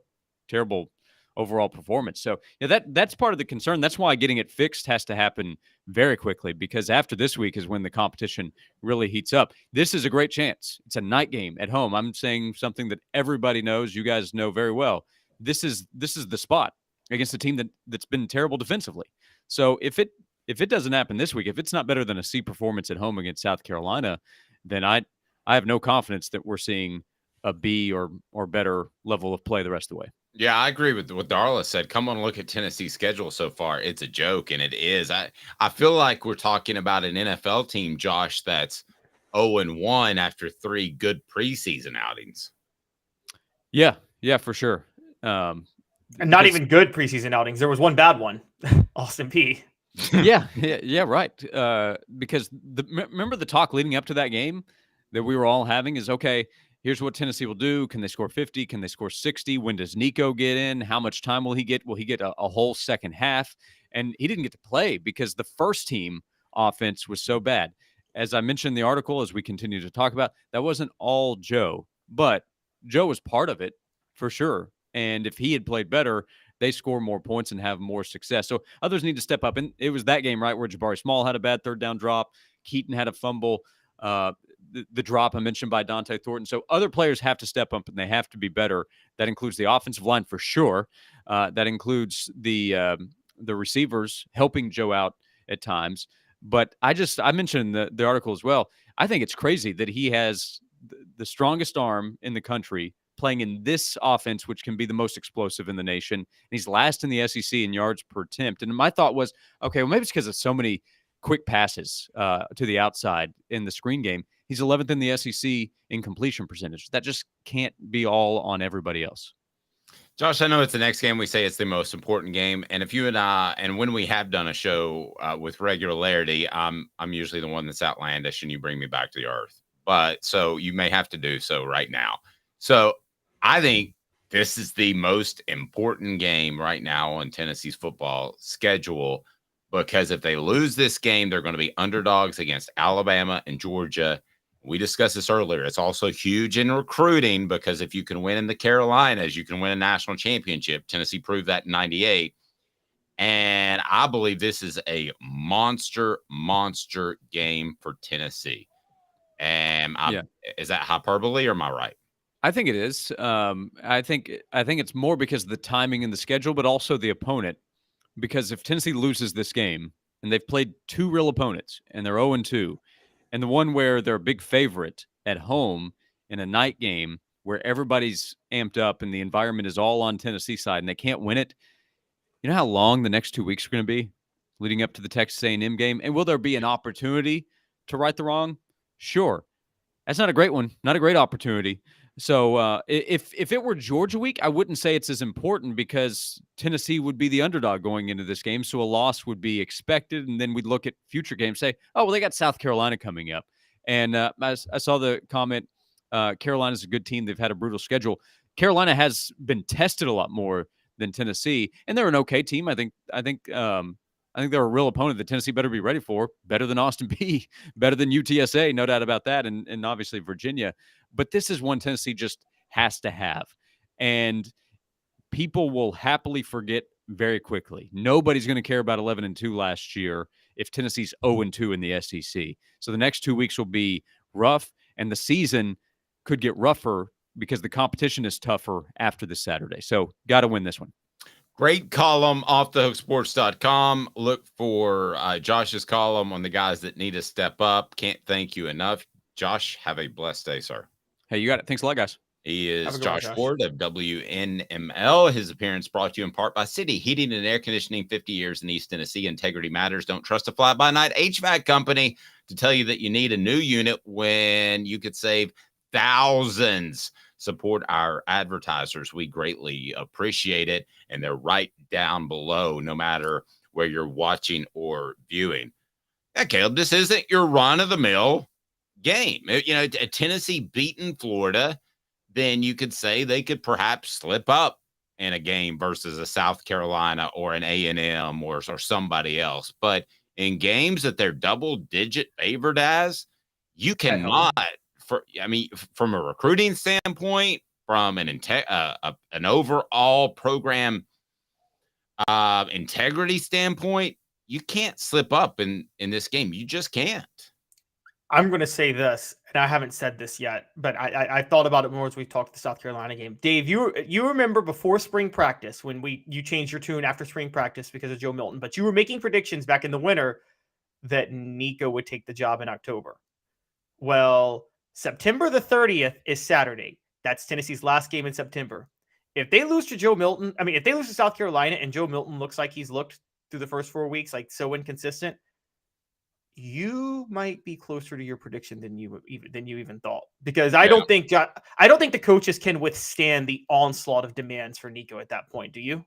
terrible overall performance. So yeah, that's part of the concern. That's why getting it fixed has to happen very quickly, because after this week is when the competition really heats up. This is a great chance. It's a night game at home. I'm saying something that everybody knows, you guys know very well. This is the spot against a team that's been terrible defensively. So if it doesn't happen this week, if it's not better than a C performance at home against South Carolina, then I have no confidence that we're seeing a B or better level of play the rest of the way. Yeah, I agree with what Darla said. Come on, look at Tennessee's schedule so far. It's a joke, and it is. I feel like we're talking about an NFL team, Josh, that's 0-1 after 3 good preseason outings. Yeah, for sure. And not even good preseason outings. There was one bad one, Austin Peay. yeah, right. Because remember the talk leading up to that game that we were all having is, okay, here's what Tennessee will do. Can they score 50? Can they score 60? When does Nico get in? How much time will he get? Will he get a whole second half? And he didn't get to play because the first team offense was so bad. As I mentioned in the article, as we continue to talk about, that wasn't all Joe, but Joe was part of it for sure. And if he had played better, they score more points and have more success. So others need to step up. And it was that game, right, where Jabari Small had a bad third down drop. Keaton had a fumble. The drop I mentioned by Dante Thornton. So other players have to step up and they have to be better. That includes the offensive line for sure. That includes the receivers helping Joe out at times. But I mentioned in the article as well, I think it's crazy that he has the strongest arm in the country playing in this offense, which can be the most explosive in the nation. And he's last in the SEC in yards per attempt. And my thought was, okay, well, maybe it's because of so many quick passes to the outside in the screen game. He's 11th in the SEC in completion percentage. That just can't be all on everybody else. Josh, I know it's the next game. We say it's the most important game. And if you and I, and when we have done a show with regularity, I'm usually the one that's outlandish and you bring me back to the earth. But so you may have to do so right now. So I think this is the most important game right now on Tennessee's football schedule, because if they lose this game, they're going to be underdogs against Alabama and Georgia. We discussed this earlier. It's also huge in recruiting, because if you can win in the Carolinas, you can win a national championship. Tennessee proved that in 98. And I believe this is a monster game for Tennessee. And is that hyperbole or am I right? I think it is. I think it's more because of the timing and the schedule, but also the opponent. Because if Tennessee loses this game, and they've played 2 real opponents, and they're 0-2, and the one where they're a big favorite at home in a night game where everybody's amped up and the environment is all on Tennessee side and they can't win it, you know how long the next 2 weeks are going to be leading up to the Texas A&M game? And will there be an opportunity to right the wrong? Sure. That's not a great one, not a great opportunity. So if it were Georgia week, I wouldn't say it's as important because Tennessee would be the underdog going into this game. So a loss would be expected. And then we'd look at future games, say, oh, well, they got South Carolina coming up. And I saw the comment, Carolina's a good team. They've had a brutal schedule. Carolina has been tested a lot more than Tennessee, and they're an okay team. I think they're a real opponent that Tennessee better be ready for. Better than Austin Peay, better than UTSA, no doubt about that, and obviously Virginia. But this is one Tennessee just has to have. And people will happily forget very quickly. Nobody's going to care about 11-2 last year if Tennessee's 0-2 in the SEC. So the next 2 weeks will be rough, and the season could get rougher because the competition is tougher after this Saturday. So got to win this one. Great column, offthehooksports.com. Look for Josh's column on the guys that need to step up. Can't thank you enough. Josh, have a blessed day, sir. Hey, you got it. Thanks a lot, guys. He Have a is good one, Josh Josh. Ward of WNML. His appearance brought to you in part by City Heating and Air Conditioning, 50 years in East Tennessee. Integrity matters. Don't trust a fly-by-night HVAC company to tell you that you need a new unit when you could save thousands. Support our advertisers. We greatly appreciate it. And they're right down below, no matter where you're watching or viewing. Yeah, Caleb, this isn't your run-of-the-mill game. You know, Tennessee beating Florida, then you could say they could perhaps slip up in a game versus a South Carolina or an A&M or somebody else. But in games that they're double-digit favored as, you cannot, from a recruiting standpoint, from an overall program integrity standpoint, you can't slip up in this game. You just can't. I'm going to say this, and I haven't said this yet, but I thought about it more as we talked the South Carolina game. Dave, you remember before spring practice when you changed your tune after spring practice because of Joe Milton, but you were making predictions back in the winter that Nico would take the job in October. Well, September the 30th is Saturday. That's Tennessee's last game in September. If they lose to Joe Milton, if they lose to South Carolina and Joe Milton looks like he's looked through the first 4 weeks, like so inconsistent, you might be closer to your prediction than you even thought, because I don't think the coaches can withstand the onslaught of demands for Nico at that point. Do you?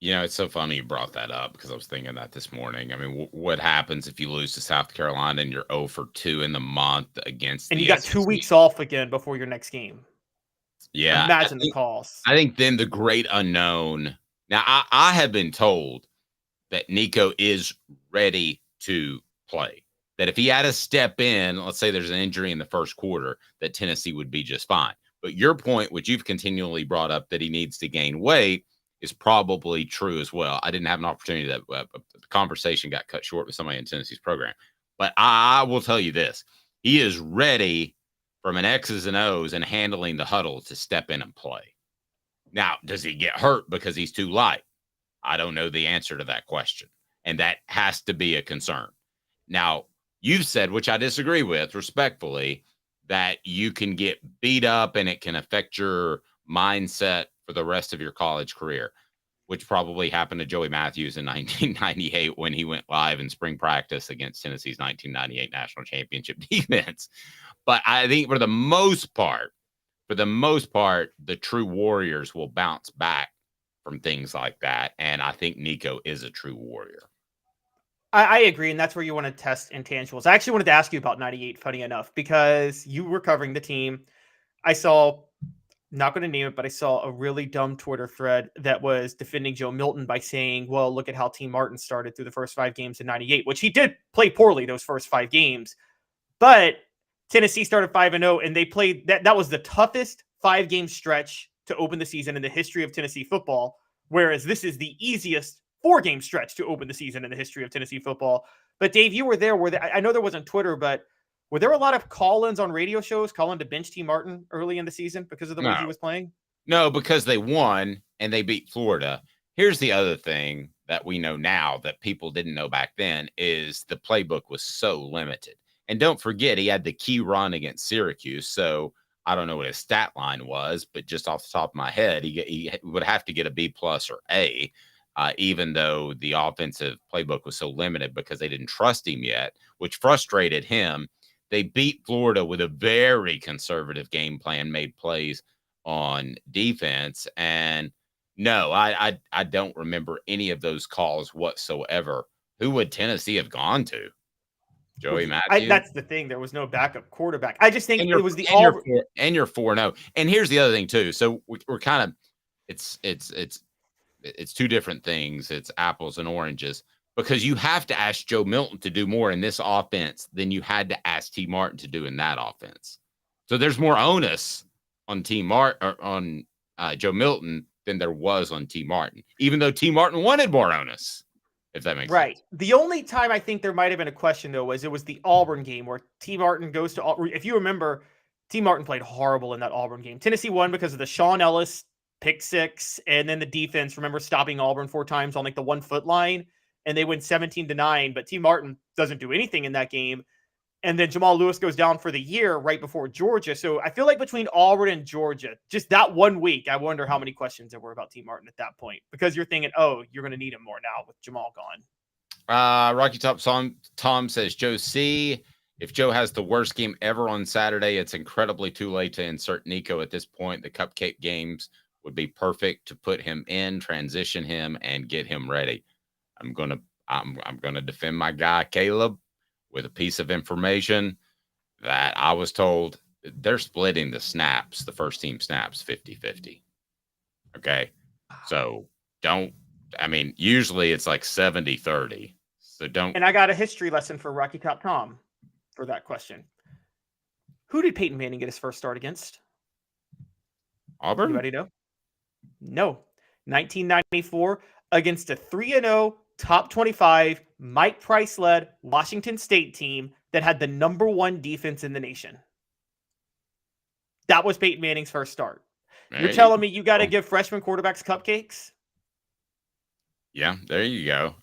You know, it's so funny you brought that up because I was thinking that this morning. I mean, what happens if you lose to South Carolina and you're 0 for 2 in the month against and the you got SEC? 2 weeks off again before your next game? Yeah, imagine the cost. I think then the great unknown. Now, I have been told that Nico is ready to play. That if he had to step in, let's say there's an injury in the first quarter, that Tennessee would be just fine. But your point, which you've continually brought up, that he needs to gain weight, is probably true as well. I didn't have an opportunity that the conversation got cut short with somebody in Tennessee's program. But I will tell you this. He is ready from an X's and O's and handling the huddle to step in and play. Now, does he get hurt because he's too light? I don't know the answer to that question. And that has to be a concern. Now, you've said, which I disagree with respectfully, that you can get beat up and it can affect your mindset for the rest of your college career, which probably happened to Joey Matthews in 1998 when he went live in spring practice against Tennessee's 1998 national championship defense. But I think for the most part, the true warriors will bounce back from things like that. And I think Nico is a true warrior. I agree. And that's where you want to test intangibles. I actually wanted to ask you about 98, funny enough, because you were covering the team. I saw, not going to name it, but I saw a really dumb Twitter thread that was defending Joe Milton by saying, well, look at how T. Martin started through the first 5 games in 98, which he did play poorly those first 5 games. But Tennessee started 5-0, and they played that was the toughest 5-game stretch to open the season in the history of Tennessee football, whereas this is the easiest 4-game stretch to open the season in the history of Tennessee football. But Dave, you were there. I know there wasn't Twitter, but were there a lot of call-ins on radio shows calling to bench T. Martin early in the season because of the way he was playing? No, because they won and they beat Florida. Here's the other thing that we know now that people didn't know back then is the playbook was so limited. And don't forget, he had the key run against Syracuse, so I don't know what his stat line was, but just off the top of my head, he would have to get a B+ or A, even though the offensive playbook was so limited because they didn't trust him yet, which frustrated him. They beat Florida with a very conservative game plan, made plays on defense. And no, I don't remember any of those calls whatsoever. Who would Tennessee have gone to? Joey Matthews? That's the thing. There was no backup quarterback. I just think it was the and you're 4-0. And here's the other thing too. So we're kind of it's two different things. It's apples and oranges, because you have to ask Joe Milton to do more in this offense than you had to ask T. Martin to do in that offense. So there's more onus on Joe Milton than there was on T. Martin, even though T. Martin wanted more onus. If that makes sense. The only time I think there might have been a question, though, was it was the Auburn game where T. Martin goes to Auburn. If you remember, T. Martin played horrible in that Auburn game. Tennessee won because of the Sean Ellis pick 6, and then the defense, remember, stopping Auburn 4 times on like the 1 foot line, and they win 17-9, but T. Martin doesn't do anything in that game. And then Jamal Lewis goes down for the year right before Georgia. So I feel like between Auburn and Georgia, just that 1 week, I wonder how many questions there were about T. Martin at that point, because you're thinking, oh, you're going to need him more now with Jamal gone. Rocky Top Tom says, Joe C., if Joe has the worst game ever on Saturday, it's incredibly too late to insert Nico at this point. The cupcake games would be perfect to put him in, transition him, and get him ready. I'm gonna defend my guy Caleb with a piece of information that I was told they're splitting the snaps, the first team snaps 50-50. Okay. So usually it's like 70-30. So don't. And I got a history lesson for Rocky Top Tom for that question. Who did Peyton Manning get his first start against? Auburn? Anybody know? No. 1994 against a 3-0 top 25 Mike Price-led Washington State team that had the number 1 defense in the nation. That was Peyton Manning's first start. You're telling me you got to give freshman quarterbacks cupcakes? Yeah, there you go.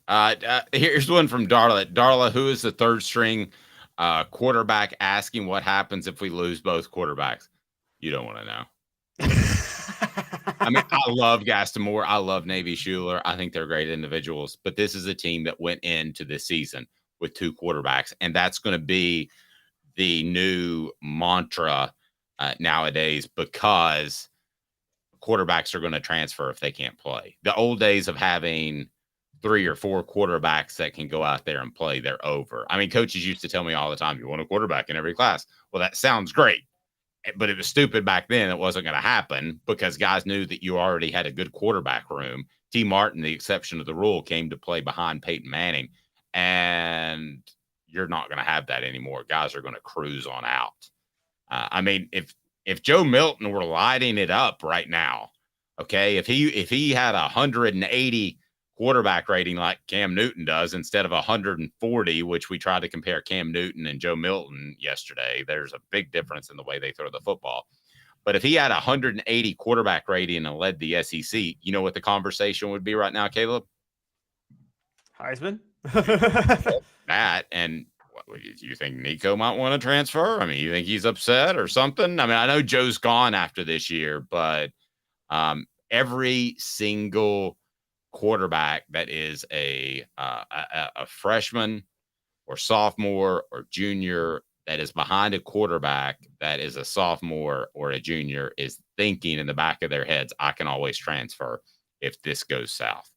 Here's one from Darla. Darla, who is the third string quarterback, asking what happens if we lose both quarterbacks? You don't want to know. I mean, I love Gaston Moore. I love Navy Schuler. I think they're great individuals. But this is a team that went into this season with 2 quarterbacks. And that's going to be the new mantra nowadays, because quarterbacks are going to transfer if they can't play. The old days of having 3 or 4 quarterbacks that can go out there and play, they're over. I mean, coaches used to tell me all the time, you want a quarterback in every class. Well, that sounds great. But it was stupid back then. It wasn't going to happen because guys knew that you already had a good quarterback room. T. Martin, the exception of the rule, came to play behind Peyton Manning. And you're not going to have that anymore. Guys are going to cruise on out. I mean, if Joe Milton were lighting it up right now, okay, if he had 180 quarterback rating like Cam Newton does instead of 140, which we tried to compare Cam Newton and Joe Milton yesterday, there's a big difference in the way they throw the football. But if he had 180 quarterback rating and led the SEC, you know what the conversation would be right now, Caleb? Heisman? That, and what, do you think Nico might want to transfer? I mean, you think he's upset or something? I mean, I know Joe's gone after this year, but every single quarterback that is a freshman or sophomore or junior that is behind a quarterback that is a sophomore or a junior is thinking in the back of their heads, I can always transfer if this goes south.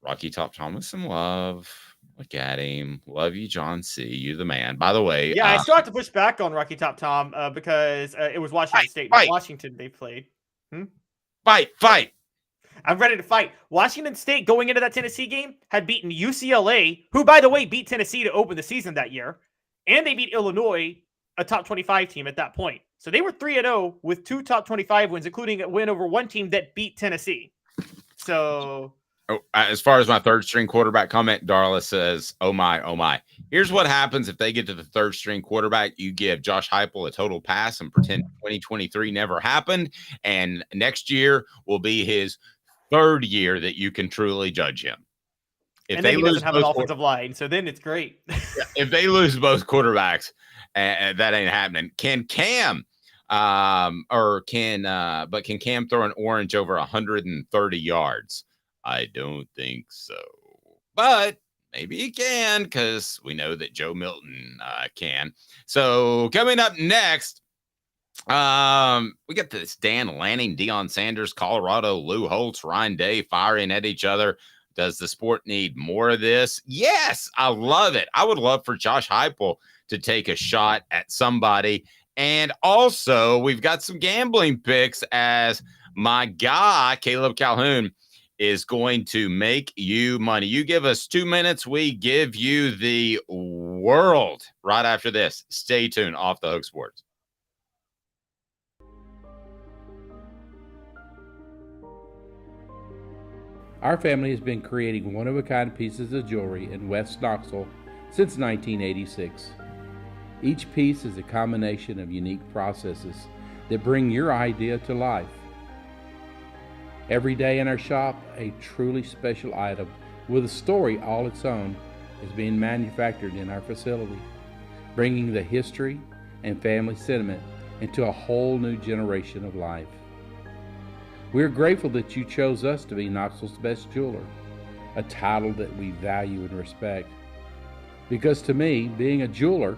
Rocky Top Thomas, some love. Look at him. Love you, John C. You the man. By the way. Yeah, I still have to push back on Rocky Top Tom because it was Washington State. Not Washington they played. Fight. I'm ready to fight. Washington State, going into that Tennessee game, had beaten UCLA, who, by the way, beat Tennessee to open the season that year. And they beat Illinois, a top 25 team at that point. So they were 3-0 with 2 top 25 wins, including a win over one team that beat Tennessee. So... as far as my third string quarterback comment, Darla says, oh my. Here's what happens if they get to the third string quarterback. You give Josh Heupel a total pass and pretend 2023 never happened. And next year will be his third year that you can truly judge him. If and then he doesn't have an offensive line, so then it's great. If they lose both quarterbacks, that ain't happening. Can Cam can Cam throw an orange over 130 yards? I don't think so, but maybe he can because we know that Joe Milton can. So coming up next, we got this Dan Lanning, Deion Sanders, Colorado, Lou Holtz, Ryan Day firing at each other. Does the sport need more of this? Yes, I love it. I would love for Josh Heupel to take a shot at somebody. And also, we've got some gambling picks as my guy, Caleb Calhoun, is going to make you money. You give us 2 minutes, we give you the world right after this. Stay tuned. Off the Hook Sports. Our family has been creating one-of-a-kind pieces of jewelry in West Knoxville since 1986. Each piece is a combination of unique processes that bring your idea to life. Every day in our shop, a truly special item with a story all its own is being manufactured in our facility. bringing the history and family sentiment into a whole new generation of life. We're grateful that you chose us to be Knoxville's best jeweler, a title that we value and respect. Because to me, being a jeweler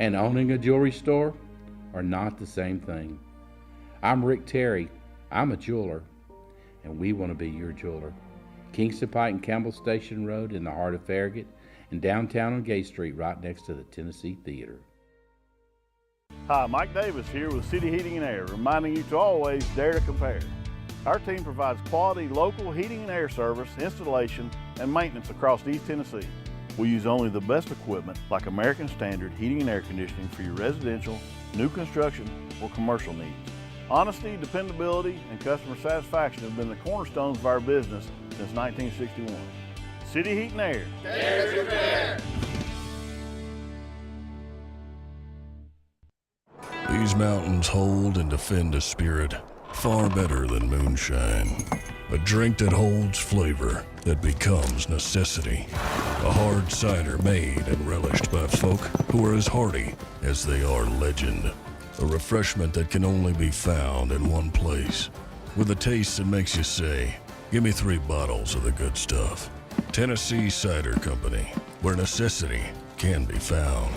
and owning a jewelry store are not the same thing. I'm Rick Terry. I'm a jeweler, and we want to be your jeweler. Kingston Pike and Campbell Station Road in the heart of Farragut, and downtown on Gay Street right next to the Tennessee Theater. Hi, Mike Davis here with City Heating and Air, reminding you to always dare to compare. Our team provides quality local heating and air service, installation, and maintenance across East Tennessee. We use only the best equipment like American Standard heating and air conditioning for your residential, new construction, or commercial needs. Honesty, dependability, and customer satisfaction have been the cornerstones of our business since 1961. City Heat and Air. Dare to compare. These mountains hold and defend a spirit far better than moonshine. A drink that holds flavor, that becomes necessity. A hard cider made and relished by folk who are as hardy as they are legend. A refreshment that can only be found in one place. With a taste that makes you say, give me 3 bottles of the good stuff. Tennessee Cider Company, where necessity can be found.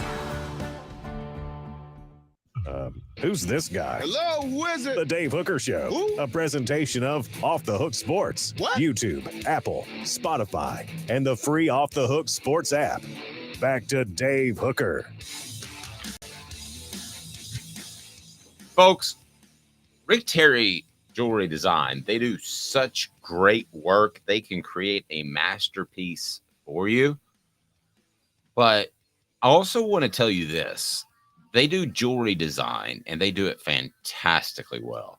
Who's this guy? Hello, wizard. The Dave Hooker Show. Who? A presentation of Off the Hook Sports. What? YouTube, Apple, Spotify, and the free Off the Hook Sports app. Back to Dave Hooker. Folks, Rick Terry Jewelry Design, they do such great work. They can create a masterpiece for you. But I also want to tell you this. They do jewelry design, and they do it fantastically well.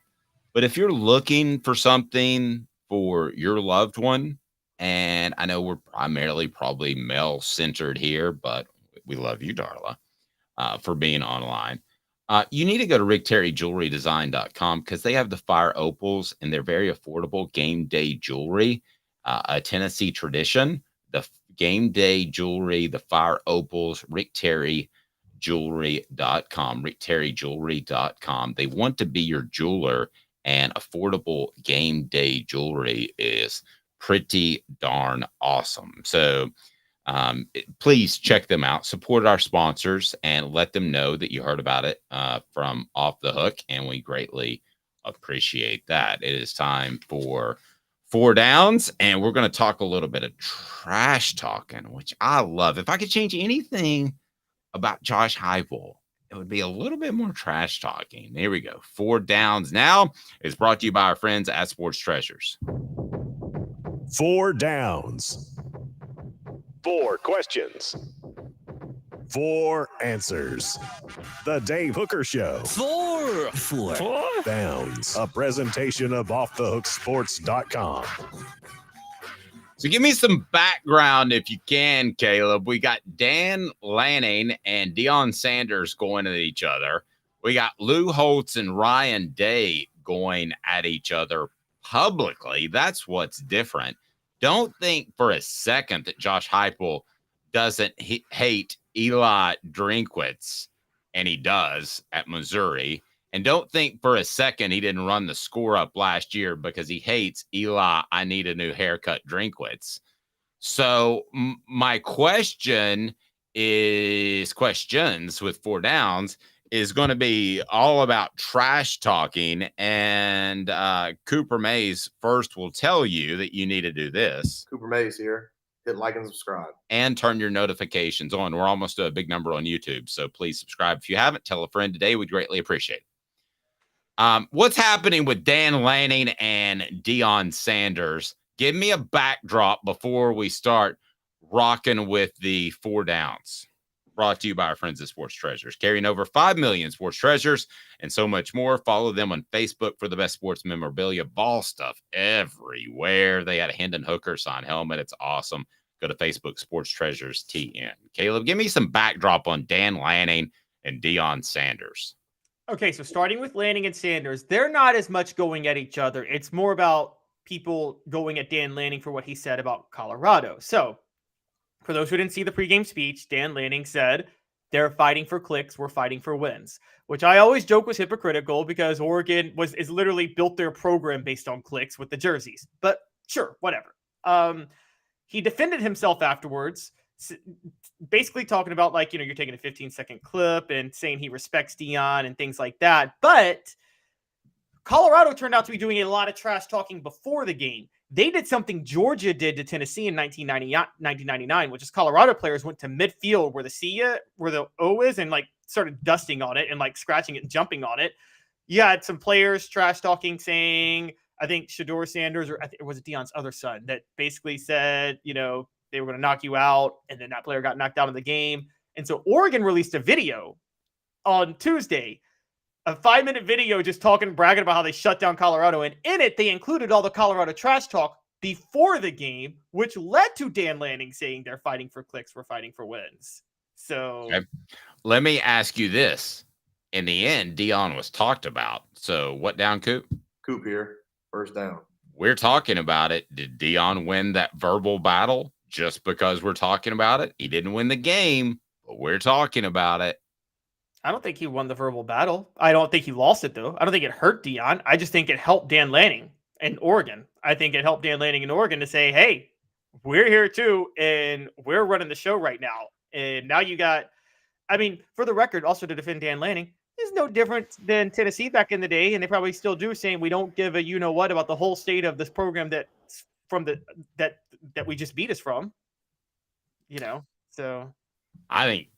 But if you're looking for something for your loved one, and I know we're primarily probably male-centered here, but we love you, Darla, for being online. You need to go to rickterryjewelrydesign.com because they have the fire opals, and they're very affordable game day jewelry, a Tennessee tradition. The game day jewelry, the fire opals, rickterryjewelry.com. They want to be your jeweler, and affordable game day jewelry is pretty darn awesome. So please check them out, support our sponsors, and let them know that you heard about it from Off the Hook, and we greatly appreciate that. It is time for 4 Downs, and we're going to talk a little bit of trash talking, which I love. If I could change anything about Josh Heupel, it would be a little bit more trash talking. Here we go. 4 Downs now is brought to you by our friends at Sports Treasures. 4 Downs. 4 questions. 4 answers. The Dave Hooker Show. 4 Downs. A presentation of OffTheHookSports.com. So give me some background if you can, Caleb. We got Dan Lanning and Deion Sanders going at each other. We got Lou Holtz and Ryan Day going at each other publicly. That's what's different. Don't think for a second that Josh Heupel doesn't hate Eli Drinkwitz, and he does at Missouri. And don't think for a second he didn't run the score up last year because he hates Eli, I need a new haircut, Drinkwitz. So my questions with 4 Downs is going to be all about trash talking. And Cooper Mays first will tell you that you need to do this. Cooper Mays here. Hit like and subscribe. And turn your notifications on. We're almost at a big number on YouTube, so please subscribe. If you haven't, tell a friend today. We'd greatly appreciate it. What's happening with Dan Lanning and Deion Sanders? Give me a backdrop before we start rocking with the 4 Downs. Brought to you by our friends at Sports Treasures, carrying over 5 million sports treasures and so much more. Follow them on Facebook for the best sports memorabilia, ball stuff everywhere. They had a Hendon Hooker signed helmet. It's awesome. Go to Facebook, Sports Treasures TN. Caleb, give me some backdrop on Dan Lanning and Deion Sanders. Okay, so starting with Lanning and Sanders, they're not as much going at each other. It's more about people going at Dan Lanning for what he said about Colorado. So, for those who didn't see the pregame speech, Dan Lanning said They're fighting for clicks. We're fighting for wins, which I always joke was hypocritical because Oregon is literally built their program based on clicks with the jerseys. But sure, whatever. He defended himself afterwards, basically talking about like, you're taking a 15-second clip and saying he respects Deion and things like that. But Colorado turned out to be doing a lot of trash talking before the game. They did something Georgia did to Tennessee in 1999, which is Colorado players went to midfield where the O is, and like started dusting on it and like scratching it and jumping on it. You had some players trash talking, saying, I think Shedeur Sanders, or was it Deion's other son, that basically said, they were going to knock you out, and then that player got knocked out of the game. And so Oregon released a video on Tuesday, a 5-minute video just bragging about how they shut down Colorado. And in it, they included all the Colorado trash talk before the game, which led to Dan Lanning saying they're fighting for clicks, we're fighting for wins. So let me ask you this. In the end, Deion was talked about. So what down, Coop? Coop here. First down. We're talking about it. Did Deion win that verbal battle just because we're talking about it? He didn't win the game, but we're talking about it. I don't think he won the verbal battle. I don't think he lost it, though. I don't think it hurt Deion. I just think it helped Dan Lanning and Oregon. I think it helped Dan Lanning and Oregon to say, hey, we're here too, and we're running the show right now. And now you got, for the record, also to defend Dan Lanning, is no different than Tennessee back in the day, and they probably still do, saying we don't give a you-know-what about the whole state of this program that we just beat us from. So. I think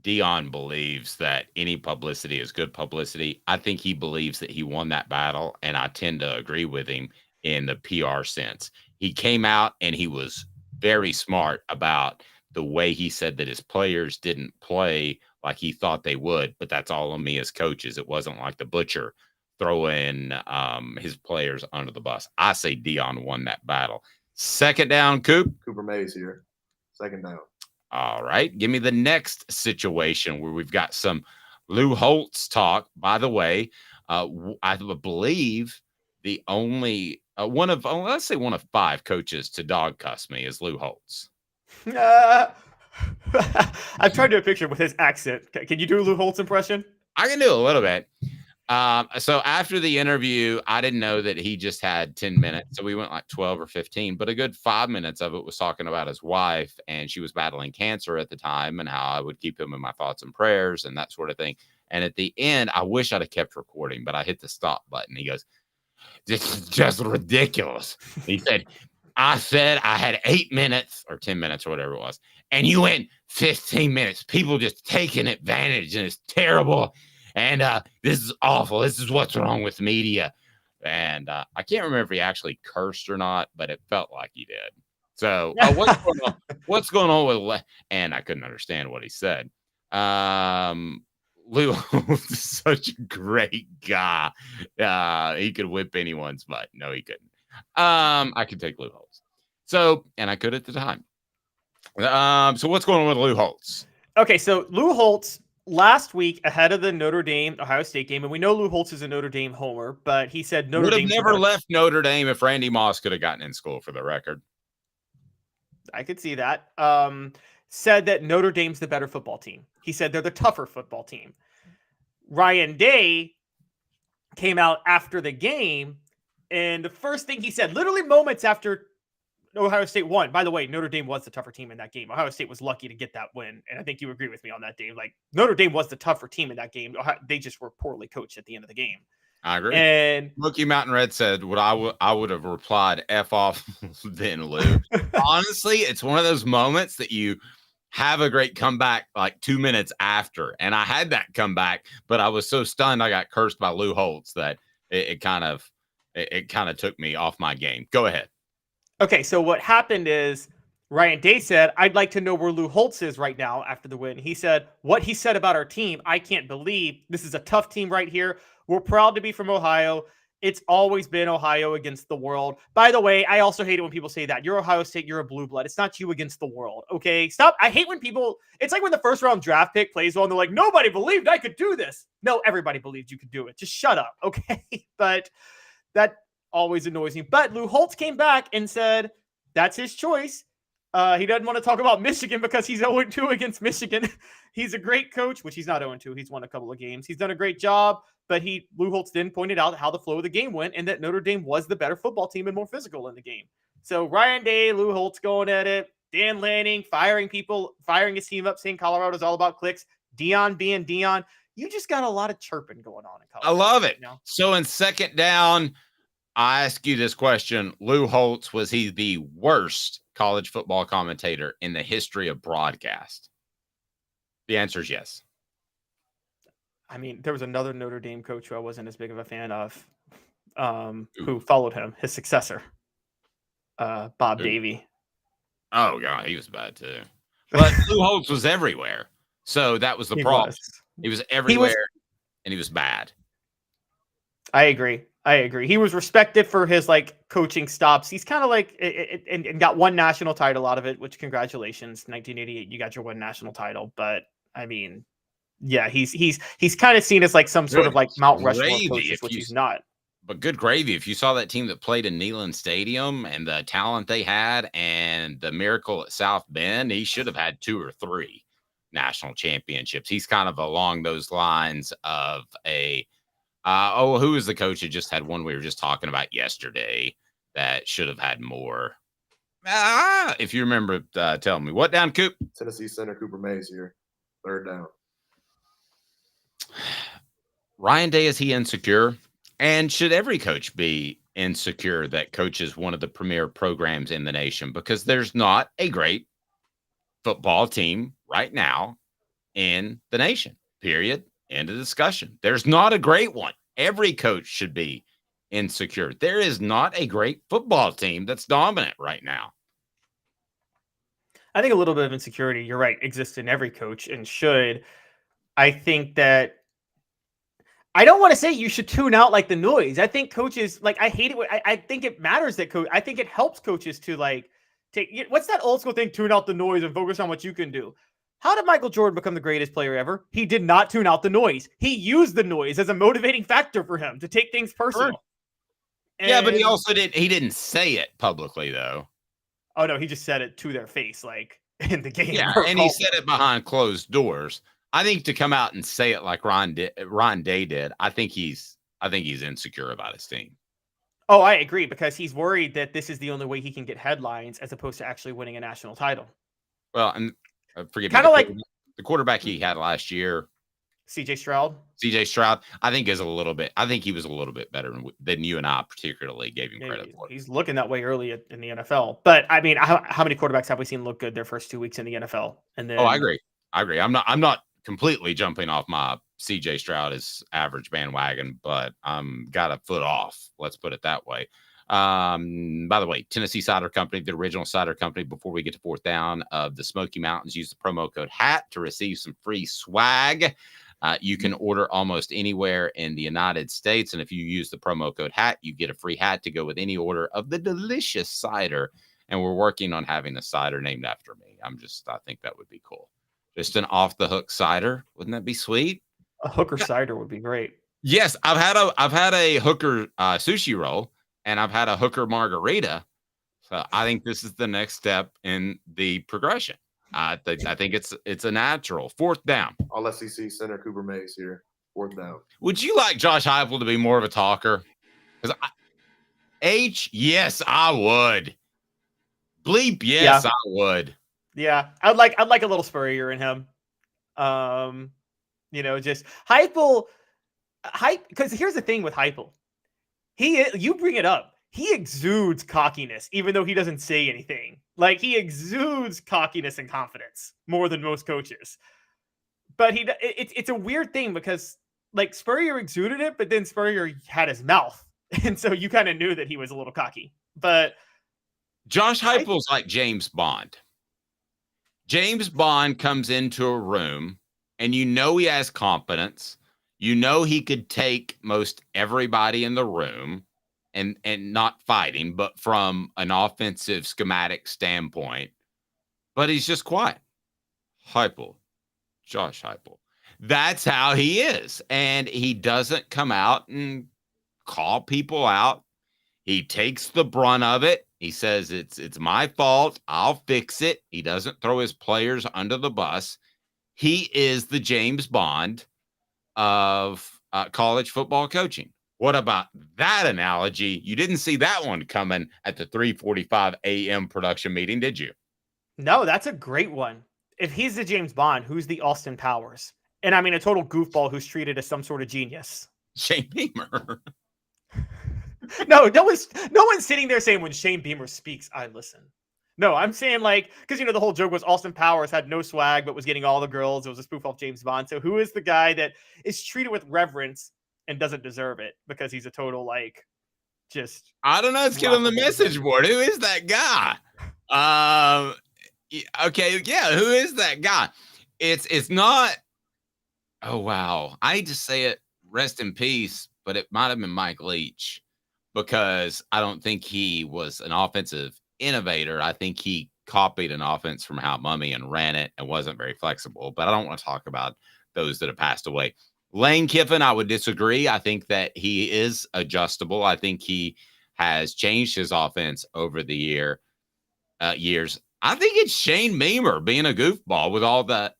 Deion believes that any publicity is good publicity. I think he believes that he won that battle, and I tend to agree with him in the PR sense. He came out and he was very smart about the way he said that his players didn't play like he thought they would, but that's all on me as coaches. It wasn't like the butcher throwing his players under the bus. I say Deion won that battle. Second down, Coop. Cooper Mays here. Second down. All right. Give me the next situation where we've got some Lou Holtz talk. By the way, I believe the only one of 5 coaches to dog cuss me is Lou Holtz. I've tried to do a picture with his accent. Can you do a Lou Holtz impression? I can do a little bit. So after the interview, I didn't know that he just had 10 minutes. So we went like 12 or 15, but a good 5 minutes of it was talking about his wife, and she was battling cancer at the time, and how I would keep him in my thoughts and prayers and that sort of thing. And at the end, I wish I'd have kept recording, but I hit the stop button. He goes, "This is just ridiculous." He said, I said I had 8 minutes or 10 minutes or whatever it was, and you went 15 minutes. People just taking advantage, and it's terrible. And this is awful. This is what's wrong with media. And I can't remember if he actually cursed or not, but it felt like he did. So what's going on with and I couldn't understand what he said. Lou is such a great guy. He could whip anyone's butt. No, he couldn't. I could take Lou Holtz. So, and I could at the time. So what's going on with Lou Holtz? Okay, so Lou Holtz last week ahead of the Notre Dame Ohio State game, and we know Lou Holtz is a Notre Dame homer, but he said Notre Dame would have never left Notre Dame if Randy Moss could have gotten in school, for the record. I could see that. Said that Notre Dame's the better football team. He said they're the tougher football team. Ryan Day came out after the game, and the first thing he said, literally moments after Ohio State won. By the way, Notre Dame was the tougher team in that game. Ohio State was lucky to get that win, and I think you agree with me on that, Dave. Like, Notre Dame was the tougher team in that game. They just were poorly coached at the end of the game. I agree. And Mookie Mountain Red said, "What I would have replied, F off then, Lou." Honestly, it's one of those moments that you have a great comeback like 2 minutes after, and I had that comeback, but I was so stunned I got cursed by Lou Holtz that it kind of took me off my game. Go ahead. Okay, so what happened is Ryan Day said, I'd like to know where Lou Holtz is right now after the win. He said, what he said about our team, I can't believe. This is a tough team right here. We're proud to be from Ohio. It's always been Ohio against the world. By the way, I also hate it when people say that. You're Ohio State, you're a blue blood. It's not you against the world, okay? Stop. I hate when people, it's like when the first round draft pick plays well and they're like, nobody believed I could do this. No, everybody believed you could do it. Just shut up, okay? But that always annoys me. But Lou Holtz came back and said, that's his choice. He doesn't want to talk about Michigan because he's 0-2 against Michigan. He's a great coach, which he's not 0-2. He's won a couple of games. He's done a great job, but Lou Holtz then pointed out how the flow of the game went and that Notre Dame was the better football team and more physical in the game. So Ryan Day, Lou Holtz going at it. Dan Lanning firing people, firing his team up, saying Colorado's all about clicks. Dion being Dion. You just got a lot of chirping going on in Colorado. I love it. You know? So in second down, I ask you this question. Lou Holtz, was he the worst college football commentator in the history of broadcast? The answer is yes. I mean, there was another Notre Dame coach who I wasn't as big of a fan of, who followed him, his successor, Bob Davie. Oh, God, he was bad too. But Lou Holtz was everywhere. So that was the problem. He was everywhere, and he was bad. I agree. He was respected for his coaching stops. He's kind of and got one national title out of it, which congratulations, 1988, you got your one national title. But I mean, yeah, he's kind of seen as some sort of Mount Rushmore coaches, which he's not. But good gravy. If you saw that team that played in Neyland Stadium and the talent they had and the miracle at South Bend, he should have had 2 or 3 national championships. He's kind of along those lines of who was the coach that just had one we were just talking about yesterday that should have had more? If you remember, tell me. What down, Coop? Tennessee center Cooper Mays here. Third down. Ryan Day, is he insecure? And should every coach be insecure that coaches one of the premier programs in the nation? Because there's not a great football team right now in the nation, period. End of discussion. There's not a great one. Every coach should be insecure. There is not a great football team that's dominant right now. I think a little bit of insecurity, you're right, exists in every coach and should. I think that I don't want to say you should tune out the noise. I think coaches, I hate it. I think it matters that I think it helps coaches to take, what's that old school thing? Tune out the noise and focus on what you can do. How did Michael Jordan become the greatest player ever? He did not tune out the noise. He used the noise as a motivating factor for him to take things personal. Sure. Yeah, but he also didn't say it publicly though. Oh no, he just said it to their face, in the game. Yeah, and he said it behind closed doors. I think to come out and say it like Ron Day did, I think he's insecure about his team. Oh, I agree, because he's worried that this is the only way he can get headlines as opposed to actually winning a national title. Well, and forget the quarterback he had last year, CJ Stroud. I think he was a little bit better than you and I particularly gave him credit for. He's looking that way early in the NFL. But I mean, how many quarterbacks have we seen look good their first 2 weeks in the NFL? And then, I agree. I'm not completely jumping off my CJ Stroud is average bandwagon, but I'm got a foot off. Let's put it that way. By the way, Tennessee Cider Company, the original cider company, before we get to fourth down of the Smoky Mountains, use the promo code HAT to receive some free swag. You can order almost anywhere in the United States. And if you use the promo code HAT, you get a free hat to go with any order of the delicious cider. And we're working on having a cider named after me. I think that would be cool. Just an off the hook cider. Wouldn't that be sweet? A Hooker cider would be great. Yes. I've had a Hooker sushi roll, and I've had a Hooker margarita. So I think this is the next step in the progression. I think it's a natural. Fourth down. All SEC center Cooper Mays here. Fourth down. Would you like Josh Heupel to be more of a talker? Yes, I would. Bleep, yes, yeah. I would. Yeah, I'd like a little Spurrier in him. Just Heupel. Because here's the thing with Heupel. You bring it up. He exudes cockiness, even though he doesn't say anything. He exudes cockiness and confidence more than most coaches. But it's a weird thing because Spurrier exuded it, but then Spurrier had his mouth, and so you kind of knew that he was a little cocky. But Josh Heupel's like James Bond. James Bond comes into a room, and he has competence. He could take most everybody in the room. And not fighting, but from an offensive schematic standpoint. But he's just quiet. Josh Heupel. That's how he is. And he doesn't come out and call people out. He takes the brunt of it. He says it's my fault. I'll fix it. He doesn't throw his players under the bus. He is the James Bond of college football coaching. What about that analogy? You didn't see that one coming at the 3:45 a.m. production meeting, did you? No, that's a great one. If he's the James Bond, who's the Austin Powers? And I mean, a total goofball who's treated as some sort of genius. Shane Beamer. No one's sitting there saying when Shane Beamer speaks, I listen. No, I'm saying like, because the whole joke was Austin Powers had no swag, but was getting all the girls. It was a spoof off James Bond. So who is the guy that is treated with reverence and doesn't deserve it because he's a total like just I don't know. Let's get on the message board. Who is that guy? Okay, yeah, who is that guy? It's not. Oh wow, I hate to say it. Rest in peace, but it might have been Mike Leach because I don't think he was an offensive innovator. I think he copied an offense from Hal Mummy and ran it and wasn't very flexible. But I don't want to talk about those that have passed away. Lane Kiffin, I would disagree. I think that he is adjustable. I think he has changed his offense over the years. I think it's Shane Beamer being a goofball with all the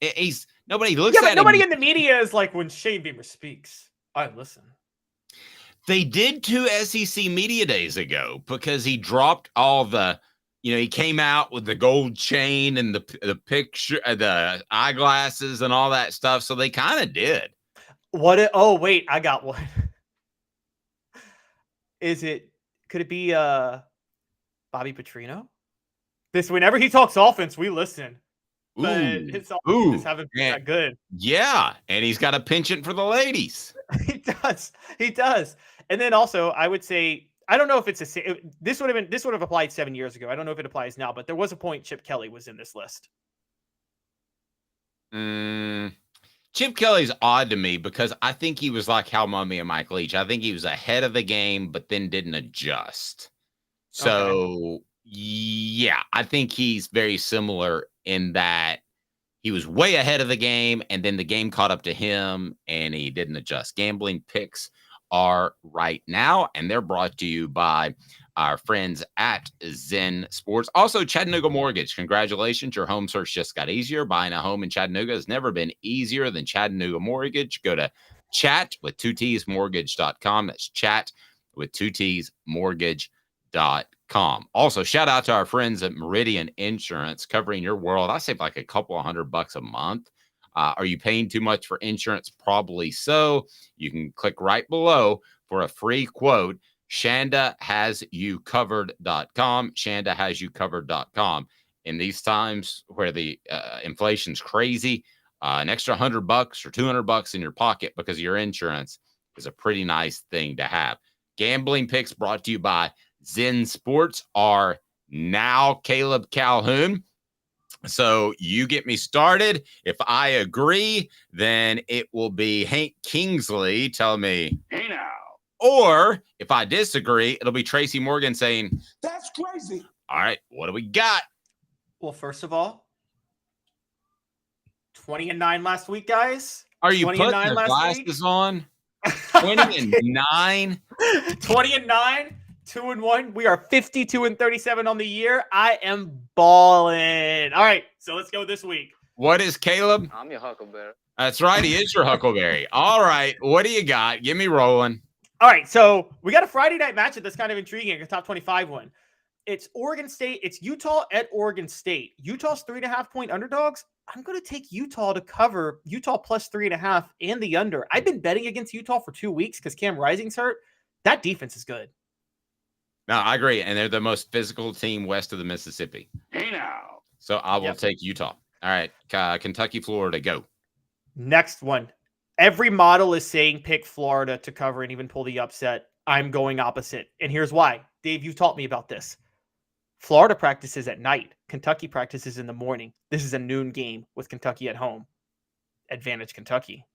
nobody looks at him. Nobody in the media is like when Shane Beamer speaks, I listen. They did 2 SEC media days ago because he dropped all the, he came out with the gold chain and the picture, the eyeglasses and all that stuff. So they kind of did. Oh, wait, I got one. Could it be Bobby Petrino? Whenever he talks offense, we listen. But his offense haven't been that good. Yeah, and he's got a penchant for the ladies. He does. And then also, I would say, I don't know if this would have applied 7 years ago. I don't know if it applies now, but there was a point Chip Kelly was in this list. Chip Kelly's odd to me because I think he was like Hal Mummy and Mike Leach. I think he was ahead of the game, but then didn't adjust. So, yeah, I think he's very similar in that he was way ahead of the game, and then the game caught up to him, and he didn't adjust. Gambling picks are right now, and they're brought to you by our friends at Zen Sports. Also, Chattanooga Mortgage. Congratulations. Your home search just got easier. Buying a home in Chattanooga has never been easier than Chattanooga Mortgage. Go to chatwith2tsmortgage.com. That's chatwith2tsmortgage.com. Also, shout out to our friends at Meridian Insurance, covering your world. I save like a couple of $100 a month. Are you paying too much for insurance? Probably so. You can click right below for a free quote. ShandaHasYouCovered.com. ShandaHasYouCovered.com. In these times where the inflation's crazy, an extra $100 or $200 in your pocket because of your insurance is a pretty nice thing to have. Gambling picks brought to you by Zen Sports are now Caleb Calhoun. So you get me started. If I agree, then it will be Hank Kingsley telling me, hey now. Or if I disagree, it'll be Tracy Morgan saying, that's crazy. All right, what do we got? Well, first of all, 20-9 last week, guys. Are you putting the glasses on? 20-9? 20-9, 2-1. We are 52-37 on the year. I am balling. All right, so let's go this week. What is Caleb? I'm your Huckleberry. That's right. He is your Huckleberry. All right. What do you got? Get me rolling. All right. So we got a Friday night matchup that's kind of intriguing. A top 25 one. It's Oregon State. It's Utah at Oregon State. Utah's 3.5-point underdogs. I'm going to take Utah to cover Utah plus 3.5 and the under. I've been betting against Utah for 2 weeks because Cam Rising's hurt. That defense is good. No, I agree. And they're the most physical team west of the Mississippi. Hey now. So I will take Utah. All right. Kentucky, Florida, go. Next one. Every model is saying pick Florida to cover and even pull the upset. I'm going opposite. And here's why. Dave, you've taught me about this. Florida practices at night. Kentucky practices in the morning. This is a noon game with Kentucky at home. Advantage Kentucky.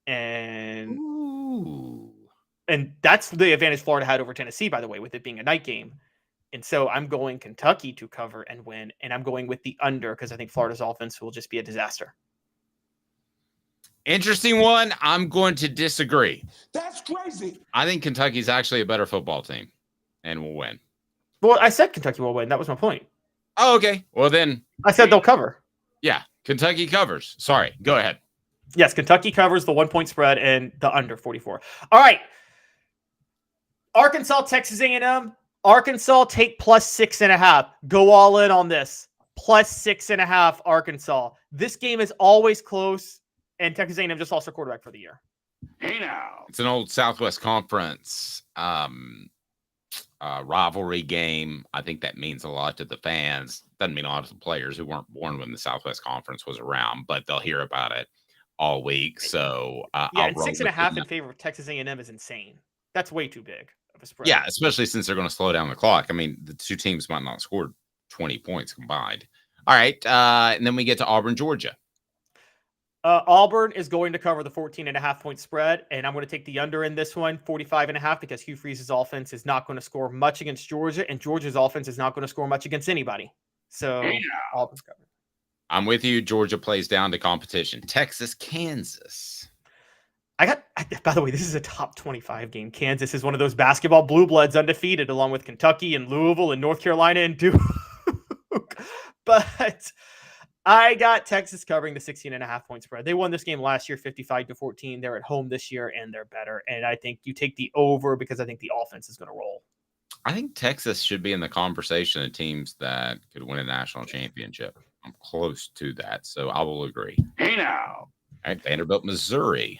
And that's the advantage Florida had over Tennessee, by the way, with it being a night game. And so I'm going Kentucky to cover and win. And I'm going with the under because I think Florida's offense will just be a disaster. Interesting one. I'm going to disagree. That's crazy. I think Kentucky's actually a better football team and will win. Well, I said Kentucky will win. That was my point. Oh, okay. Well, then I said they'll cover. Yeah, Kentucky covers. Sorry, go ahead. Yes, Kentucky covers the 1 point spread and the under 44. All right. Arkansas, Texas A&M. Arkansas take plus 6.5. Go all in on this. Plus 6.5 Arkansas. This game is always close, and Texas A&M just lost their quarterback for the year. Hey now. It's an old Southwest Conference rivalry game. I think that means a lot to the fans. Doesn't mean a lot to the players who weren't born when the Southwest Conference was around, but they'll hear about it all week. So yeah, and 6.5 in favor of Texas A&M is insane. That's way too big of a spread. Yeah, especially since they're going to slow down the clock. I mean, the two teams might not score 20 points combined. All right, and then we get to Auburn, Georgia. Auburn is going to cover the 14.5 point spread, and I'm going to take the under in this one, 45.5, because Hugh Freeze's offense is not going to score much against Georgia, and Georgia's offense is not going to score much against anybody. So Auburn's covered. I'm with you. Georgia plays down to competition. Texas, Kansas. By the way, this is a top 25 game. Kansas is one of those basketball blue bloods undefeated, along with Kentucky and Louisville and North Carolina and Duke. But I got Texas covering the 16.5 point spread. They won this game last year, 55-14. They're at home this year, and they're better. And I think you take the over because I think the offense is going to roll. I think Texas should be in the conversation of teams that could win a national championship. I'm close to that, so I will agree. Hey now. All right, Vanderbilt, Missouri.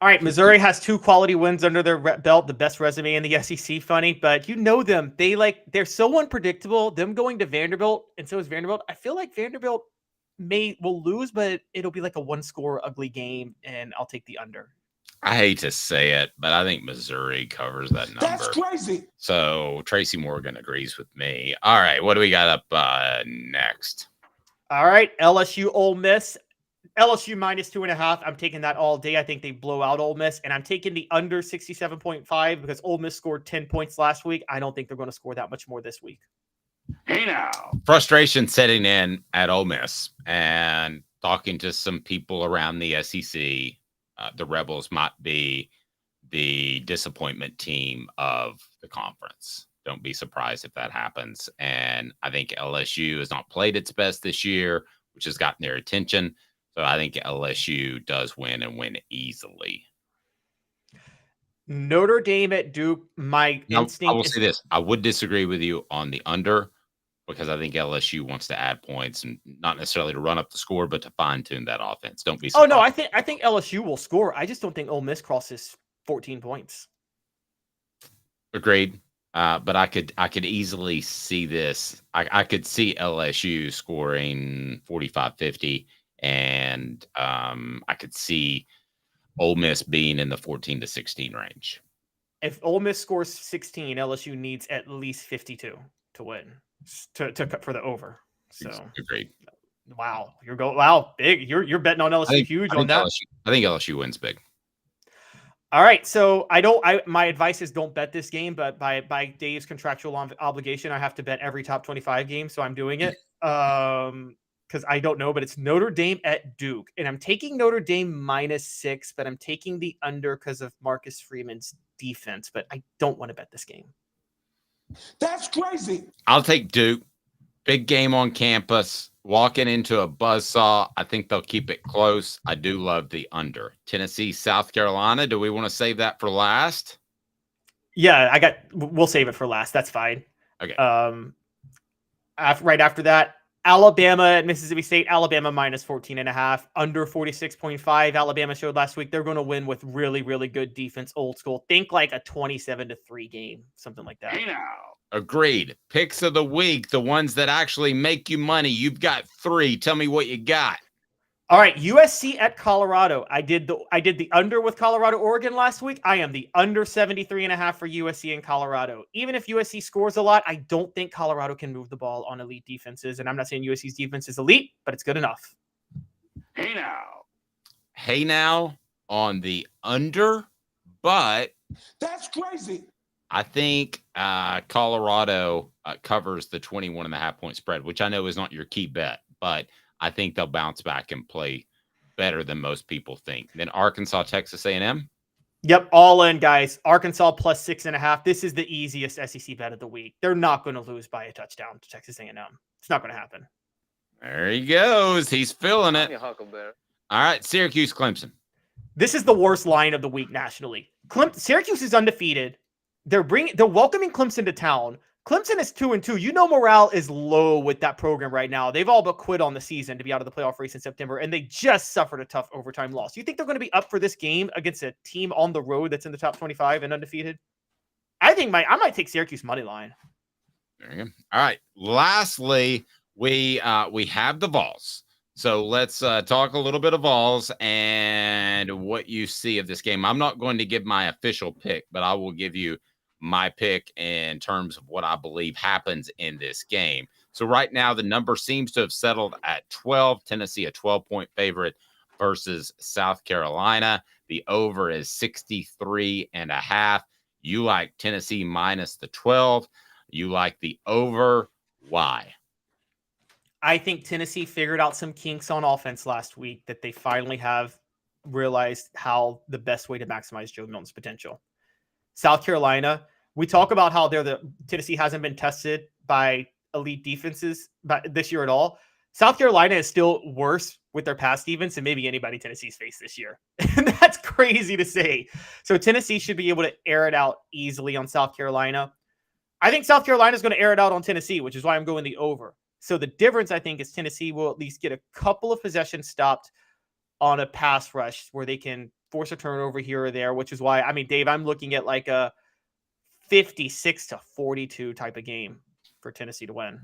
All right, Missouri has 2 quality wins under their belt, the best resume in the SEC. Funny, but you know them. They're so unpredictable. Them going to Vanderbilt, and so is Vanderbilt. I feel like Vanderbilt will lose, but it'll be like a 1-score ugly game, and I'll take the under. I hate to say it, but I think Missouri covers that number. That's crazy. So Tracy Morgan agrees with me. All right, what do we got up next? All right, LSU, Ole Miss. LSU minus 2.5. I'm taking that all day. I think they blow out Ole Miss, and I'm taking the under 67.5 because Ole Miss scored 10 points last week. I don't think they're going to score that much more this week. Hey now. Frustration setting in at Ole Miss, and talking to some people around the SEC. The Rebels might be the disappointment team of the conference. Don't be surprised if that happens. And I think LSU has not played its best this year, which has gotten their attention. So I think LSU does win and win easily. Notre Dame at Duke. My instinct. I will say this: I would disagree with you on the under because I think LSU wants to add points and not necessarily to run up the score, but to fine tune that offense. Don't be surprised. Oh no, I think LSU will score. I just don't think Ole Miss crosses 14 points. Agreed. But I could easily see this. I could see LSU scoring 45-50. And I could see Ole Miss being in the 14-16 range. If Ole Miss scores 16, LSU needs at least 52 to win to cut for the over. So agreed. Wow, big. You're betting on LSU huge on that. I think LSU wins big. All right, so my advice is don't bet this game, but by Dave's contractual obligation, I have to bet every top 25 game, so I'm doing it. Because I don't know, but it's Notre Dame at Duke. And I'm taking Notre Dame -6, but I'm taking the under because of Marcus Freeman's defense. But I don't want to bet this game. That's crazy. I'll take Duke. Big game on campus. Walking into a buzzsaw. I think they'll keep it close. I do love the under. Tennessee, South Carolina. Do we want to save that for last? Yeah, we'll save it for last. That's fine. Okay. Right after that, Alabama at Mississippi State. Alabama -14.5, under 46.5. Alabama showed last week they're going to win with really, really good defense, old school. Think like a 27-3 game, something like that. Hey now. Agreed. Picks of the week, the ones that actually make you money. You've got 3. Tell me what you got. All right, USC at Colorado. I did the under with Colorado, Oregon last week. I am the under 73.5 for USC and Colorado. Even if USC scores a lot, I don't think Colorado can move the ball on elite defenses. And I'm not saying USC's defense is elite, but it's good enough. Hey now on the under, but that's crazy. I think Colorado covers the 21.5 point spread, which I know is not your key bet, but I think they'll bounce back and play better than most people think. Then Arkansas, Texas A&M. Yep, all in, guys. Arkansas plus 6.5. This is the easiest SEC bet of the week. They're not going to lose by a touchdown to Texas A&M. It's not going to happen. There he goes. He's feeling it. All right, Syracuse, Clemson. This is the worst line of the week nationally. Syracuse is undefeated. They're welcoming Clemson to town. Clemson is 2-2. You know morale is low with that program right now. They've all but quit on the season to be out of the playoff race in September, and they just suffered a tough overtime loss. You think they're going to be up for this game against a team on the road that's in the top 25 and undefeated? I might take Syracuse money line. There you go. All right. Lastly, we have the Vols. So let's talk a little bit of Vols and what you see of this game. I'm not going to give my official pick, but I will give you my pick in terms of what I believe happens in this game. So right now, the number seems to have settled at 12. Tennessee, a 12-point favorite versus South Carolina. The over is 63.5. You like Tennessee minus the 12. You like the over. Why? I think Tennessee figured out some kinks on offense last week that they finally have realized how the best way to maximize Joe Milton's potential. South Carolina, we talk about how Tennessee hasn't been tested by elite defenses this year at all. South Carolina is still worse with their pass defense than maybe anybody Tennessee's faced this year. And that's crazy to say. So Tennessee should be able to air it out easily on South Carolina. I think South Carolina is going to air it out on Tennessee, which is why I'm going the over. So the difference, I think, is Tennessee will at least get a couple of possessions stopped on a pass rush where they can force a turnover here or there, which is why, Dave, I'm looking at like a 56-42 type of game for Tennessee to win.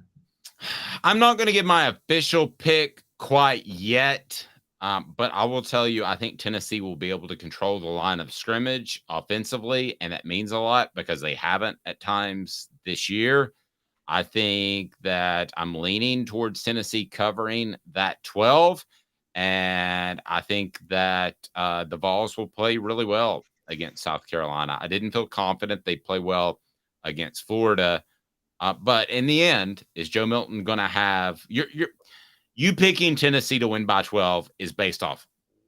I'm not going to give my official pick quite yet, but I will tell you, I think Tennessee will be able to control the line of scrimmage offensively, and that means a lot because they haven't at times this year. I think that I'm leaning towards Tennessee covering that 12, and I think that the Vols will play really well against South Carolina. I didn't feel confident they'd play well against Florida, but in the end, is Joe Milton going to have you picking Tennessee to win by 12 is based off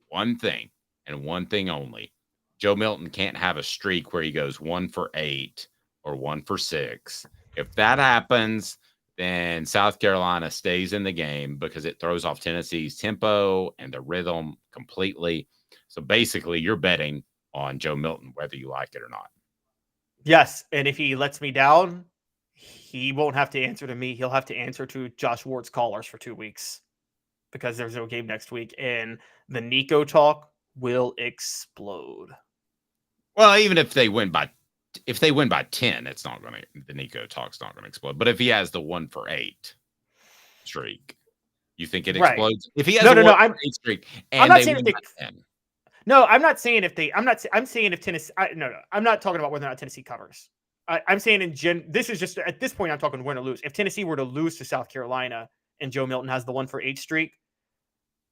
one thing and one thing only. Joe Milton can't have a streak where he goes 1 for 8 or 1 for 6. If that happens, then South Carolina stays in the game because it throws off Tennessee's tempo and the rhythm completely. So basically, you're betting on Joe Milton, whether you like it or not. Yes, and if he lets me down, he won't have to answer to me. He'll have to answer to Josh Ward's callers for 2 weeks because there's no game next week, and the Nico talk will explode. Well, even if they win by 10, it's not going to, the Nico talk's not going to explode. But if he has the 1 for 8 streak, you think it explodes? If he has a 1 for 8 streak and they win by 10. No, I'm not saying if I'm saying if Tennessee, I'm not talking about whether or not Tennessee covers. I'm saying this is just, at this point, I'm talking win or lose. If Tennessee were to lose to South Carolina and Joe Milton has the 1 for 8 streak,